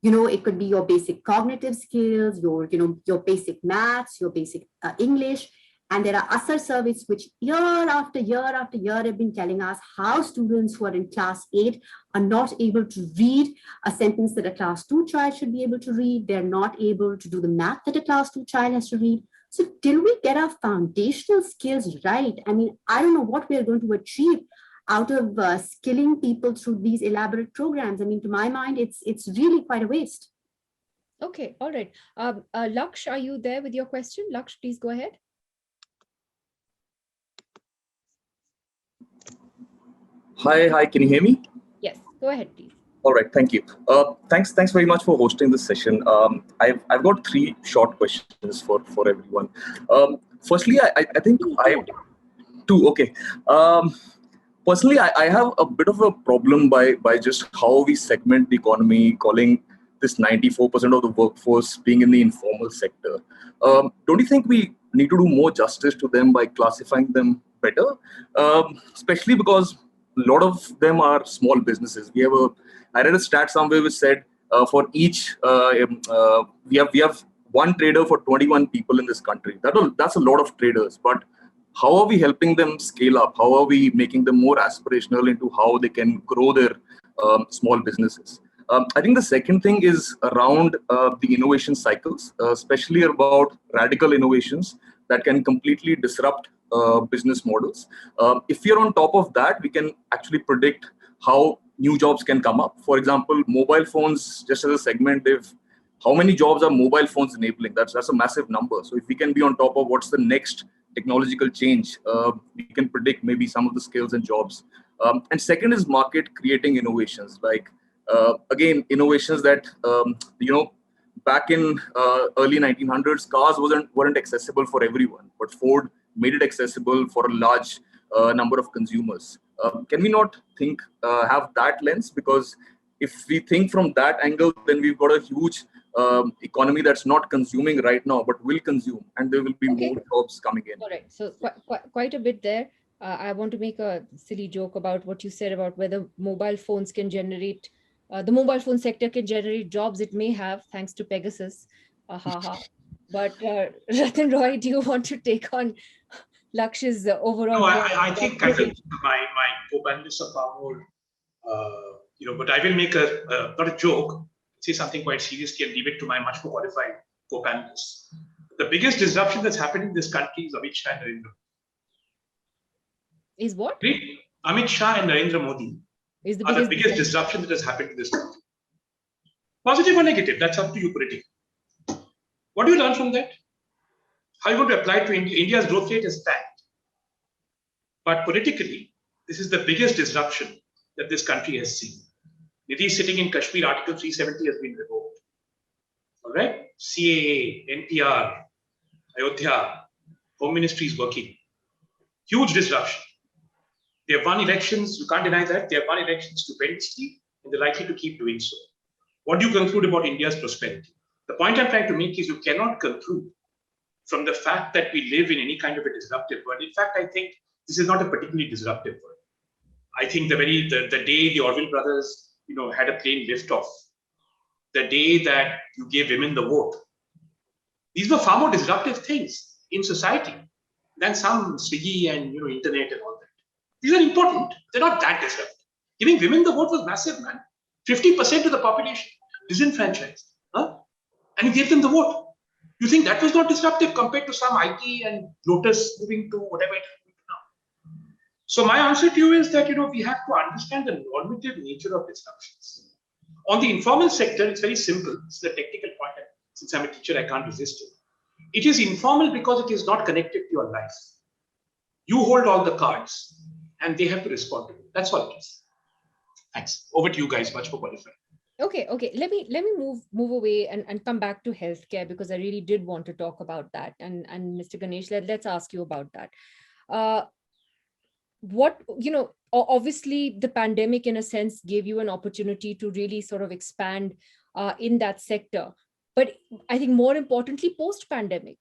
Speaker 2: It could be your basic cognitive skills, your basic maths, your basic English. And there are ASAR surveys which year after year after year have been telling us how students who are in class 8 are not able to read a sentence that a class 2 child should be able to read. They're not able to do the math that a class 2 child has to read. So till we get our foundational skills right, I don't know what we are going to achieve out of skilling people through these elaborate programs. To my mind, it's really quite a waste.
Speaker 1: Okay, all right. Laksh, are you there with your question? Laksh, please go ahead.
Speaker 7: Hi, can you hear me?
Speaker 1: Yes, go ahead, please.
Speaker 7: All right, thank you. Thanks very much for hosting this session. I've got 3 short questions for everyone. Firstly, I think two. Okay. Personally, I have a bit of a problem by just how we segment the economy, calling this 94% of the workforce being in the informal sector. Don't you think we need to do more justice to them by classifying them better? Especially because a lot of them are small businesses. I read a stat somewhere which said for each, we have one trader for 21 people in this country. That's a lot of traders. But how are we helping them scale up? How are we making them more aspirational into how they can grow their small businesses? I think the second thing is around the innovation cycles, especially about radical innovations that can completely disrupt business models. If you're on top of that, we can actually predict how new jobs can come up. For example, mobile phones, just as a segment, how many jobs are mobile phones enabling? That's a massive number. So if we can be on top of what's the next technological change, we can predict maybe some of the skills and jobs And second is market creating innovations, like again, innovations that back in early 1900s, cars weren't accessible for everyone, but Ford made it accessible for a large number of consumers. Can we not have that lens? Because if we think from that angle, then we've got a huge economy that's not consuming right now, but will consume, and there will be more jobs coming in.
Speaker 1: All right. So quite a bit there. I want to make a silly joke about what you said about whether mobile phones can generate, the mobile phone sector can generate jobs. It may have, thanks to Pegasus. But Rathin Roy, do you want to take on Laksh's overall?
Speaker 3: No, I think my co-panelists are far more, but I will make not a joke, say something quite seriously and leave it to my much more qualified co-panelists. The biggest disruption that's happened in this country is Amit Shah and Narendra.
Speaker 1: Is what?
Speaker 3: Amit Shah and Narendra Modi are the biggest disruption that has happened in this country. Positive or negative, that's up to you politically. What do you learn from that? How are you going to apply it to India? India's growth rate is tanked. But politically, this is the biggest disruption that this country has seen. Nidhi sitting in Kashmir, Article 370 has been revoked. All right? CAA, NPR, Ayodhya, Home Ministry is working. Huge disruption. They have won elections, you can't deny that. They have won elections stupendously, and they're likely to keep doing so. What do you conclude about India's prosperity? The point I'm trying to make is you cannot conclude from the fact that we live in any kind of a disruptive world. In fact, I think this is not a particularly disruptive world. I think the day the Orville brothers, had a plane liftoff, the day that you gave women the vote, these were far more disruptive things in society than some Swiggy and internet and all that. These are important. They're not that disruptive. Giving women the vote was massive, man. 50% of the population disenfranchised, and you gave them the vote. You think that was not disruptive compared to some IT and Lotus moving to whatever it is now? So my answer to you is that we have to understand the normative nature of disruptions. On the informal sector, it's very simple. It's a technical point. And since I'm a teacher, I can't resist it. It is informal because it is not connected to your life. You hold all the cards, and they have to respond to it. That's all it is. Thanks. Over to you guys. Much more qualified.
Speaker 1: Okay. Let me move away and come back to healthcare, because I really did want to talk about that. And Mr. Ganesh, let's ask you about that. Obviously the pandemic in a sense gave you an opportunity to really sort of expand in that sector. But I think more importantly, post-pandemic,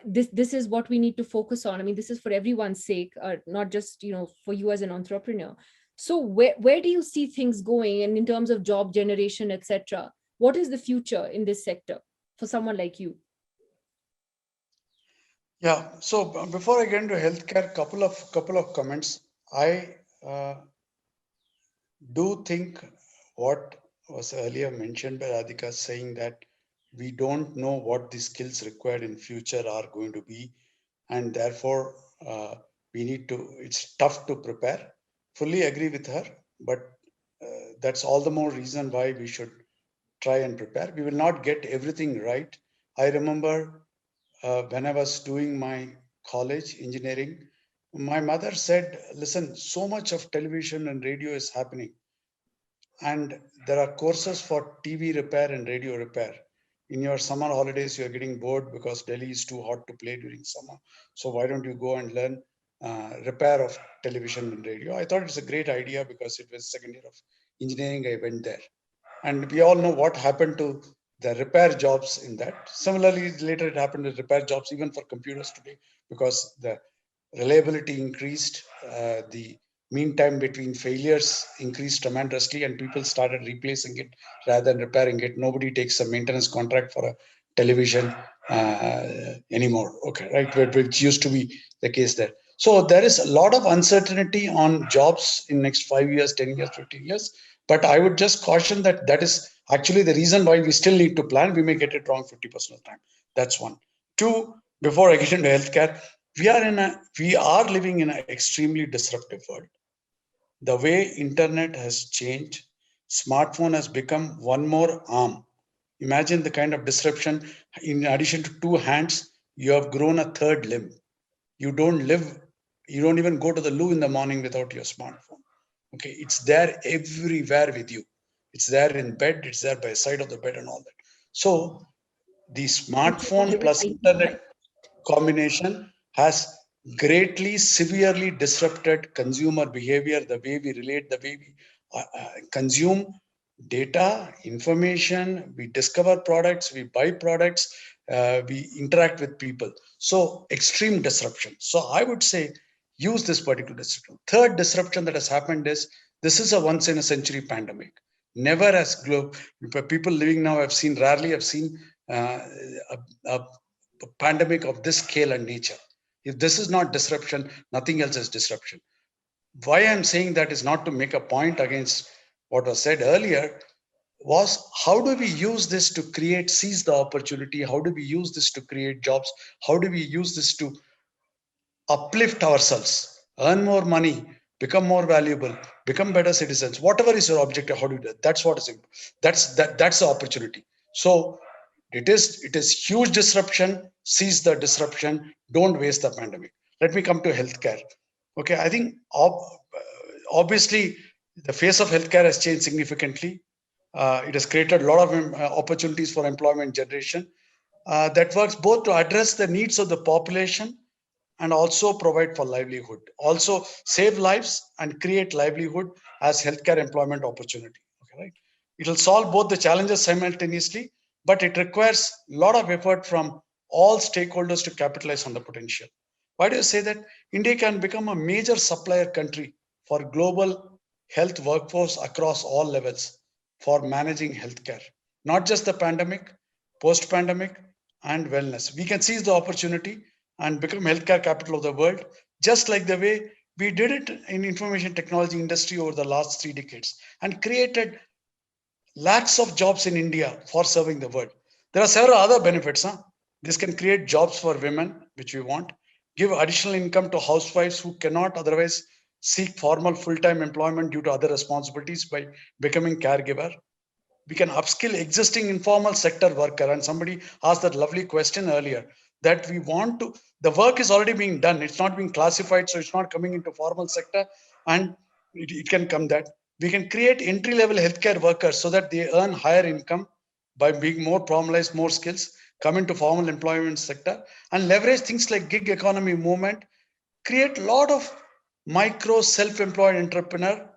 Speaker 1: this is what we need to focus on. I mean, this is for everyone's sake, not just for you as an entrepreneur. So where do you see things going, and in terms of job generation, etc.? What is the future in this sector for someone like you?
Speaker 4: Yeah. So before I get into healthcare, couple of comments. I do think what was earlier mentioned by Radhicka, saying that we don't know what the skills required in future are going to be, and therefore it's tough to prepare. Fully agree with her, but that's all the more reason why we should try and prepare. We will not get everything right. I remember when I was doing my college engineering, my mother said, listen, so much of television and radio is happening, and there are courses for TV repair and radio repair. In your summer holidays, you're getting bored because Delhi is too hot to play during summer. So why don't you go and learn repair of television and radio? I thought it's a great idea because it was second year of engineering. I went there, and we all know what happened to the repair jobs in that. Similarly, later it happened with repair jobs even for computers today, because the reliability increased, the mean time between failures increased tremendously, and people started replacing it rather than repairing it. Nobody takes a maintenance contract for a television anymore. Okay, right, which used to be the case there. So there is a lot of uncertainty on jobs in next 5 years, 10 years, 15 years. But I would just caution that is actually the reason why we still need to plan. We may get it wrong 50% of the time. That's one. Two, before I get into healthcare, we are living in an extremely disruptive world. The way internet has changed, smartphone has become one more arm. Imagine the kind of disruption. In addition to two hands, you have grown a third limb. You don't even go to the loo in the morning without your smartphone. Okay, it's there everywhere with you. It's there in bed, it's there by the side of the bed and all that. So the smartphone plus internet combination has greatly, severely disrupted consumer behavior, the way we relate, the way we consume data, information, we discover products, we buy products, we interact with people. So extreme disruption. So I would say use this particular disruption. Third disruption that has happened is this is a once in a century pandemic. Never has people living now have seen, rarely have seen a pandemic of this scale and nature. If this is not disruption, nothing else is disruption. Why I'm saying that is not to make a point against what was said earlier, was how do we use this to seize the opportunity? How do we use this to create jobs? How do we use this to uplift ourselves, earn more money, become more valuable, become better citizens? Whatever is your objective, how do you do that? That's what is that's the opportunity. So it is huge disruption. Seize the disruption. Don't waste the pandemic. Let me come to healthcare. Okay, I think obviously the face of healthcare has changed significantly. It has created a lot of opportunities for employment generation that works both to address the needs of the population and also provide for livelihood, also save lives and create livelihood as healthcare employment opportunity. Okay, right? It will solve both the challenges simultaneously, but it requires a lot of effort from all stakeholders to capitalize on the potential. Why do you say that? India can become a major supplier country for global health workforce across all levels for managing healthcare, not just the pandemic, post-pandemic, and wellness. We can seize the opportunity and become healthcare capital of the world, just like the way we did it in information technology industry over the last 3 decades and created lakhs of jobs in India for serving the world. There are several other benefits. This can create jobs for women, which we want, give additional income to housewives who cannot otherwise seek formal full-time employment due to other responsibilities by becoming caregiver. We can upskill existing informal sector worker. And somebody asked that lovely question earlier that we want to, the work is already being done. It's not being classified. So it's not coming into formal sector and it can come that. We can create entry-level healthcare workers so that they earn higher income by being more formalized, more skills, come into formal employment sector and leverage things like gig economy movement, create a lot of micro self-employed entrepreneur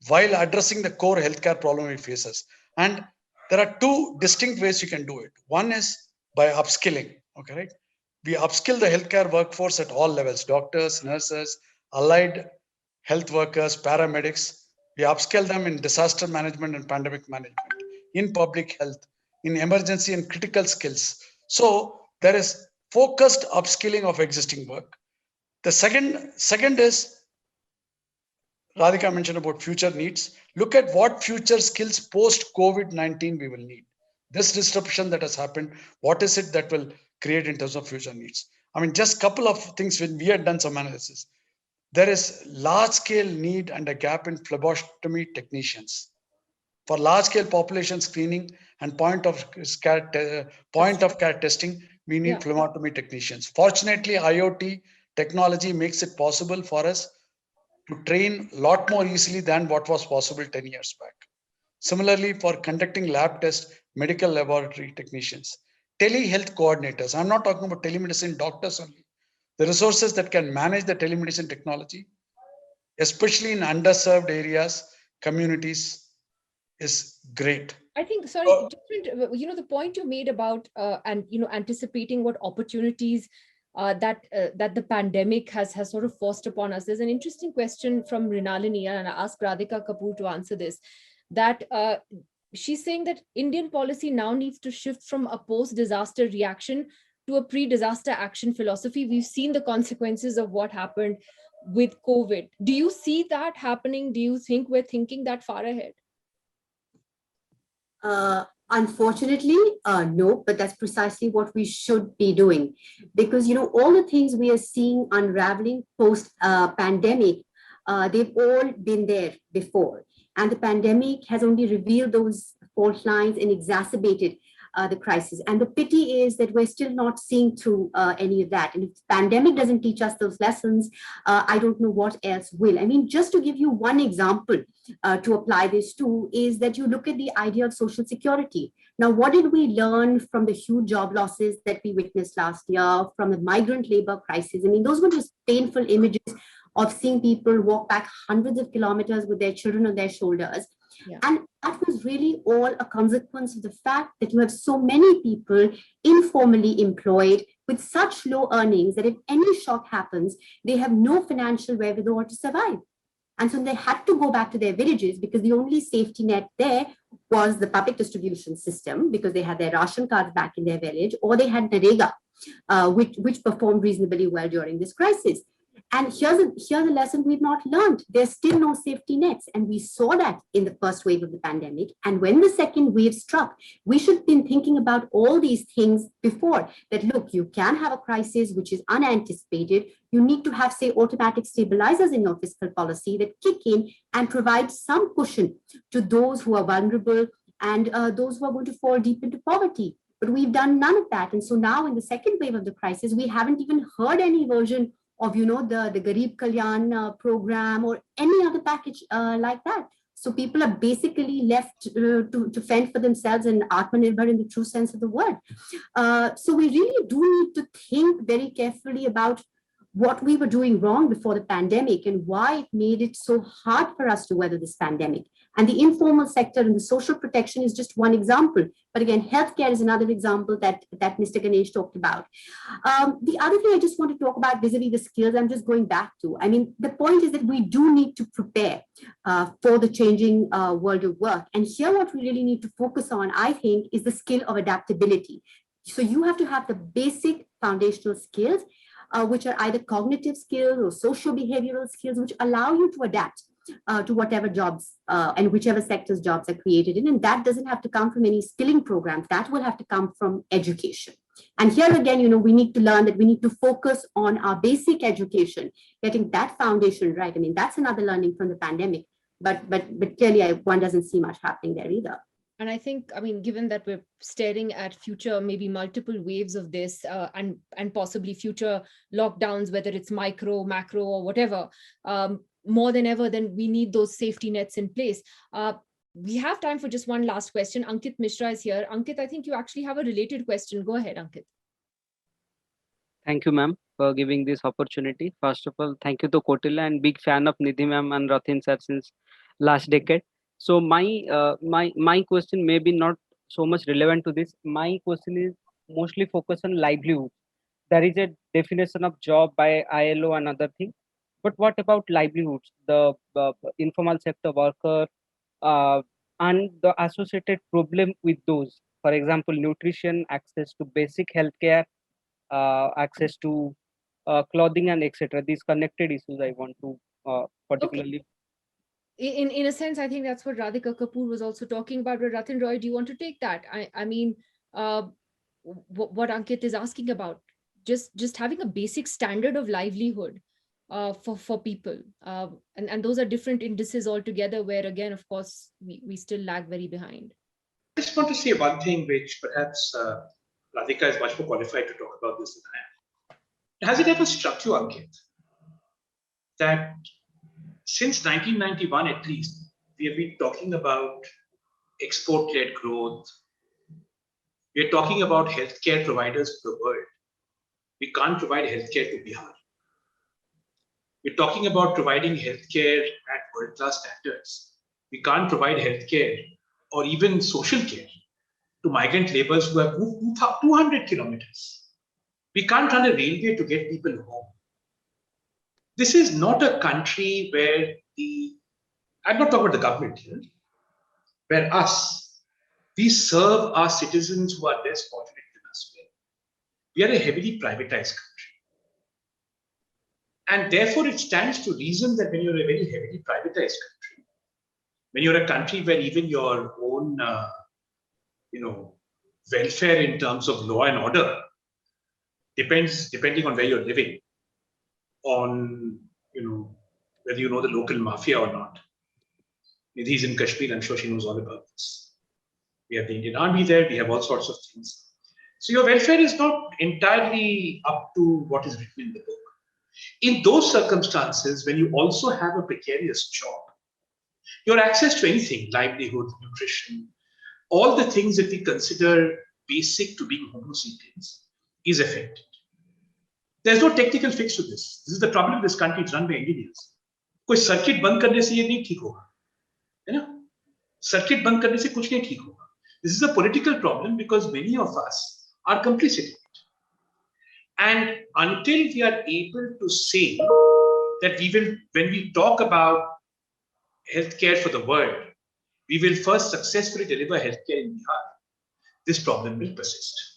Speaker 4: while addressing the core healthcare problem we faces. And there are two distinct ways you can do it. One is by upskilling. Okay, right? We upskill the healthcare workforce at all levels: doctors, nurses, allied health workers, paramedics. We upskill them in disaster management and pandemic management, in public health, in emergency and critical skills. So there is focused upskilling of existing work. The second is, Radhika mentioned about future needs. Look at what future skills post COVID-19 we will need. This disruption that has happened, what is it that will create in terms of future needs? I mean, just a couple of things when we had done some analysis. There is large scale need and a gap in phlebotomy technicians. For large scale population screening and point of care testing, we need phlebotomy technicians. Fortunately, IoT technology makes it possible for us to train a lot more easily than what was possible 10 years back. Similarly, for conducting lab tests, medical laboratory technicians, telehealth coordinators. I'm not talking about telemedicine doctors only. The resources that can manage the telemedicine technology, especially in underserved areas, communities, is great.
Speaker 1: I think, sorry, the point you made about anticipating what opportunities that the pandemic has sort of forced upon us. There's an interesting question from Rinalini, and I asked Radhicka Kapoor to answer this, that she's saying that Indian policy now needs to shift from a post-disaster reaction to a pre-disaster action philosophy. We've seen the consequences of what happened with COVID. Do you see that happening? Do you think we're thinking that far ahead?
Speaker 2: Unfortunately, no, but that's precisely what we should be doing. Because, all the things we are seeing unraveling post-pandemic, they've all been there before. And the pandemic has only revealed those fault lines and exacerbated the crisis. And the pity is that we're still not seeing through any of that. And if the pandemic doesn't teach us those lessons, I don't know what else will. I mean, just to give you one example to apply this to is that you look at the idea of social security. Now, what did we learn from the huge job losses that we witnessed last year, from the migrant labor crisis? I mean, those were just painful images of seeing people walk back hundreds of kilometers with their children on their shoulders. Yeah. And that was really all a consequence of the fact that you have so many people informally employed with such low earnings that if any shock happens, they have no financial wherewithal to survive. And so they had to go back to their villages because the only safety net there was the public distribution system, because they had their ration cards back in their village, or they had Narega, which performed reasonably well during this crisis. And here's the lesson we've not learned. There's still no safety nets. And we saw that in the first wave of the pandemic. And when the second wave struck, we should have been thinking about all these things before. That, look, you can have a crisis which is unanticipated. You need to have, say, automatic stabilizers in your fiscal policy that kick in and provide some cushion to those who are vulnerable and those who are going to fall deep into poverty. But we've done none of that. And so now in the second wave of the crisis, we haven't even heard any version of, the Garib Kalyan program or any other package like that. So people are basically left to fend for themselves and Atmanirbhar in the true sense of the word. So we really do need to think very carefully about what we were doing wrong before the pandemic and why it made it so hard for us to weather this pandemic. And the informal sector and the social protection is just one example. But again, healthcare is another example that Mr. Ganesh talked about. The other thing I just want to talk about vis-a-vis the skills, I'm just going back to. I mean, the point is that we do need to prepare for the changing world of work. And here what we really need to focus on, I think, is the skill of adaptability. So you have to have the basic foundational skills, which are either cognitive skills or social behavioral skills, which allow you to adapt to whatever jobs and whichever sectors jobs are created in. And that doesn't have to come from any skilling programs. That will have to come from education. And here again, we need to learn that we need to focus on our basic education, getting that foundation right. I mean, that's another learning from the pandemic, but clearly one doesn't see much happening there either.
Speaker 1: And I think, given that we're staring at future, maybe multiple waves of this and possibly future lockdowns, whether it's micro, macro, or whatever, more than ever, then we need those safety nets in place. We have time for just one last question. Ankit Mishra is here. Ankit, I think you actually have a related question. Go ahead, Ankit.
Speaker 8: Thank you, ma'am, for giving this opportunity. First of all, thank you to Kautilya, and big fan of Nidhi ma'am and Rathin sir since last decade. So my question may be not so much relevant to this. My question is mostly focused on livelihood. There is a definition of job by ILO and other things. But what about livelihoods, the informal sector worker, and the associated problem with those? For example, nutrition, access to basic healthcare, access to clothing, and etc. These connected issues I want to particularly.
Speaker 1: Okay. In a sense, I think that's what Radhicka Kapoor was also talking about. But Rathin Roy, do you want to take that? I mean, what Ankit is asking about, just having a basic standard of livelihood for people, and those are different indices altogether. Where again, of course, we still lag very behind.
Speaker 3: I just want to say one thing, which perhaps Radhicka is much more qualified to talk about this than I am. Has it ever struck you, Ankit, that since 1991 at least, we have been talking about export-led growth. We're talking about healthcare providers to the world. We can't provide healthcare to Bihar. We're talking about providing healthcare at world-class standards. We can't provide healthcare or even social care to migrant laborers who have moved 200 kilometers. We can't run a railway to get people home. This is not a country where I'm not talking about the government here, where we serve our citizens who are less fortunate than us. We are a heavily privatized country. And therefore, it stands to reason that when you're a very heavily privatized country, when you're a country where even your own, welfare in terms of law and order depending on where you're living, on, whether you know the local mafia or not. Nidhi's in Kashmir, I'm sure she knows all about this. We have the Indian Army there. We have all sorts of things. So your welfare is not entirely up to what is written in the book. In those circumstances, when you also have a precarious job, your access to anything, livelihood, nutrition, all the things that we consider basic to being Homo sapiens is affected. There's no technical fix to this. This is the trouble in this country. It's run by engineers. कोई circuit बंद करने से ये नहीं ठीक होगा, है ना? सर्किट बंद करने से कुछ नहीं ठीक होगा. This is a political problem because many of us are complicit in it. And until we are able to say that we will, when we talk about healthcare for the world, we will first successfully deliver healthcare in Bihar, this problem will persist.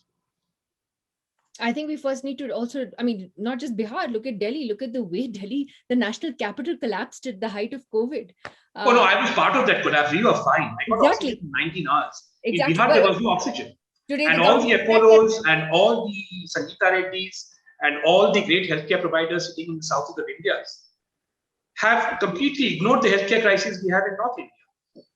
Speaker 1: I think we first need to also, I mean, not just Bihar, look at Delhi, look at the way Delhi, the national capital collapsed at the height of COVID.
Speaker 3: Oh no, I was part of that collapse. We were fine. I got
Speaker 1: Exactly.
Speaker 3: oxygen in 19 hours.
Speaker 1: Exactly.
Speaker 3: In Bihar, there was no oxygen.
Speaker 1: Today,
Speaker 3: And all the Apollos and all the Sangeeta Reddys and all the great healthcare providers sitting in the south of India have completely ignored the healthcare crisis we have in North India.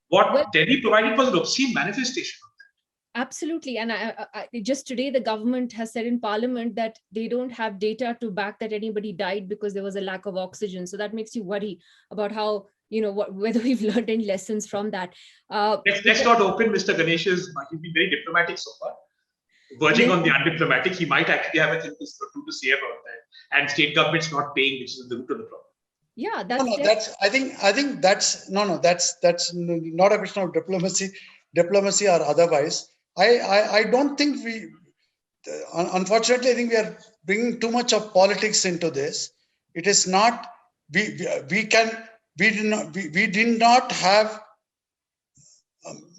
Speaker 3: What Delhi provided was an obscene manifestation of that.
Speaker 1: Absolutely. And I just today, the government has said in Parliament that they don't have data to back that anybody died because there was a lack of oxygen. So that makes you worry about how, you know, whether we've learned any lessons from that.
Speaker 3: Let's not open Mr. Ganesh's, he's been very diplomatic so far. Verging on the undiplomatic, he might actually have a thing to say about that. And state government's not paying, which is the root of the problem.
Speaker 1: Yeah,
Speaker 4: I think that's not a question of diplomacy or otherwise. I don't think unfortunately, I think we are bringing too much of politics into this. It is not, we did not have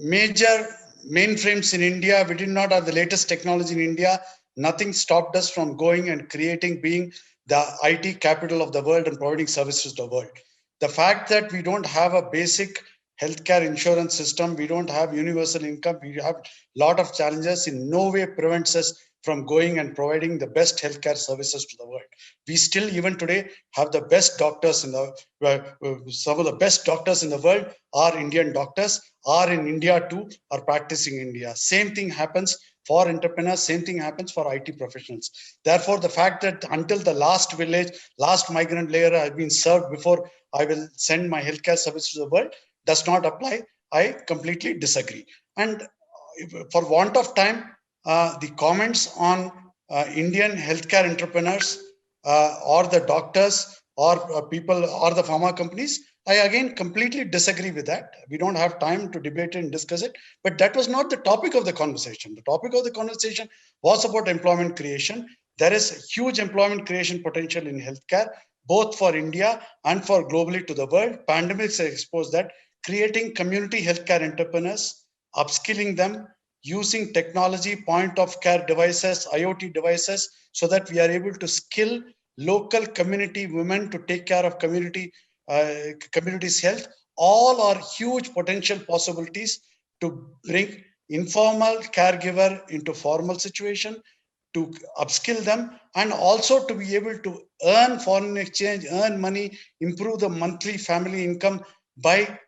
Speaker 4: major mainframes in India. We did not have the latest technology in India. Nothing stopped us from going and being the IT capital of the world and providing services to the world. The fact that we don't have a basic healthcare insurance system, we don't have universal income, we have a lot of challenges, in no way prevents us from going and providing the best healthcare services to the world. We still, even today, have the best doctors some of the best doctors in the world are Indian doctors, are in India too, are practicing in India. Same thing happens for entrepreneurs, same thing happens for IT professionals. Therefore, the fact that until the last migrant layer has been served before I will send my healthcare service to the world does not apply. I completely disagree. And for want of time, the comments on Indian healthcare entrepreneurs or the doctors or people or the pharma companies, I again completely disagree with that. We don't have time to debate it and discuss it, but that was not the topic of the conversation. The topic of the conversation was about employment creation. There is huge employment creation potential in healthcare, both for India and for globally to the world. Pandemics have exposed that. Creating community healthcare entrepreneurs, upskilling them, using technology, point of care devices, IoT devices, so that we are able to skill local community women to take care of community's health. All are huge potential possibilities to bring informal caregiver into formal situation, to upskill them, and also to be able to earn foreign exchange, earn money, improve the monthly family income by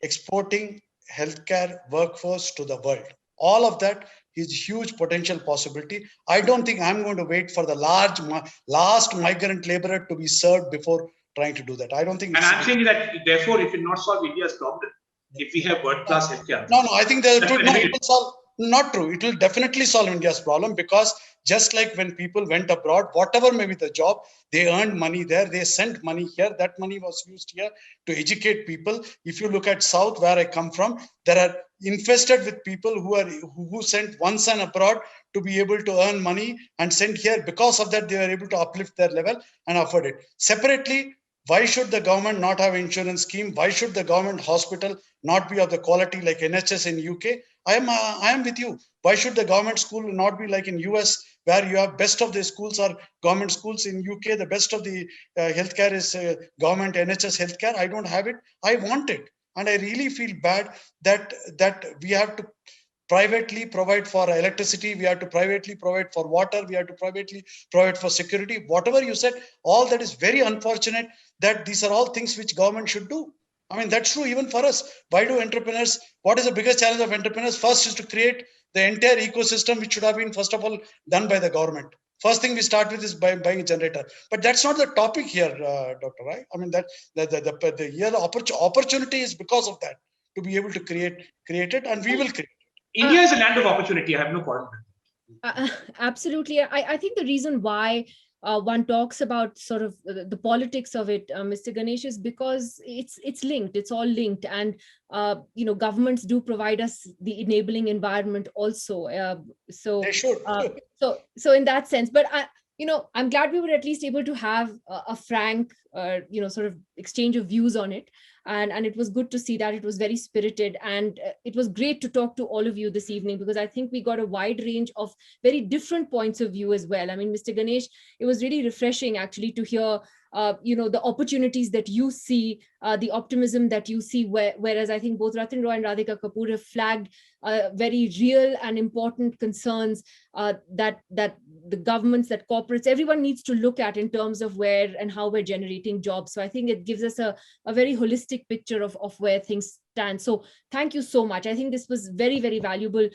Speaker 4: exporting healthcare workforce to the world. All of that is huge potential possibility. I don't think I'm going to wait for the last migrant laborer to be served before trying to do that. I don't think.
Speaker 3: And I'm saying that therefore, it will not solve India's problem if we have world-class healthcare.
Speaker 4: No, I think it will solve. Not true. It will definitely solve India's problem, because just like when people went abroad, whatever may be the job, they earned money there, they sent money here, that money was used here to educate people. If you look at South, where I come from, there are infested with people who sent one son abroad to be able to earn money and sent here. Because of that, they were able to uplift their level and afford it. Separately, why should the government not have insurance scheme? Why should the government hospital not be of the quality like NHS in UK? I am with you. Why should the government school not be like in US, where you have best of the schools are government schools? In UK, the best of the healthcare is government NHS healthcare. I don't have it. I want it. And I really feel bad that we have to privately provide for electricity, we have to privately provide for water, we have to privately provide for security. Whatever you said, all that is very unfortunate, that these are all things which government should do. I mean, that's true even for us. Why do entrepreneurs, what is the biggest challenge of entrepreneurs? First is to create the entire ecosystem, which should have been, first of all, done by the government. First thing we start with is buying a generator. But that's not the topic here, Dr. Roy. I mean, that the opportunity is because of that, to be able to create it, and we will create it.
Speaker 3: India is a land of opportunity. I have no problem with
Speaker 1: Absolutely. I think the reason why one talks about sort of the politics of it, Mr. Ganesh, is because it's linked. It's all linked, and governments do provide us the enabling environment also. So
Speaker 4: They should.
Speaker 1: So in that sense, but I'm glad we were at least able to have a frank, sort of exchange of views on it. And it was good to see that. It was very spirited, and it was great to talk to all of you this evening, because I think we got a wide range of very different points of view as well. I mean, Mr. Ganesh, it was really refreshing actually to hear the opportunities that you see, the optimism that you see, whereas I think both Rathin Roy and Radhicka Kapoor have flagged very real and important concerns that the governments, that corporates, everyone needs to look at in terms of where and how we're generating jobs. So I think it gives us a very holistic picture of where things stand. So thank you so much. I think this was very, very valuable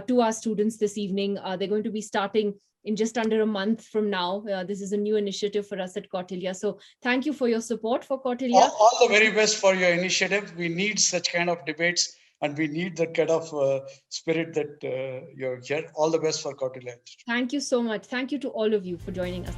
Speaker 1: to our students this evening. They're going to be starting in just under a month from now. This is a new initiative for us at Kautilya. So thank you for your support for Kautilya.
Speaker 4: All the very best for your initiative. We need such kind of debates, and we need that kind of spirit that you're here. All the best for Kautilya.
Speaker 1: Thank you so much. Thank you to all of you for joining us.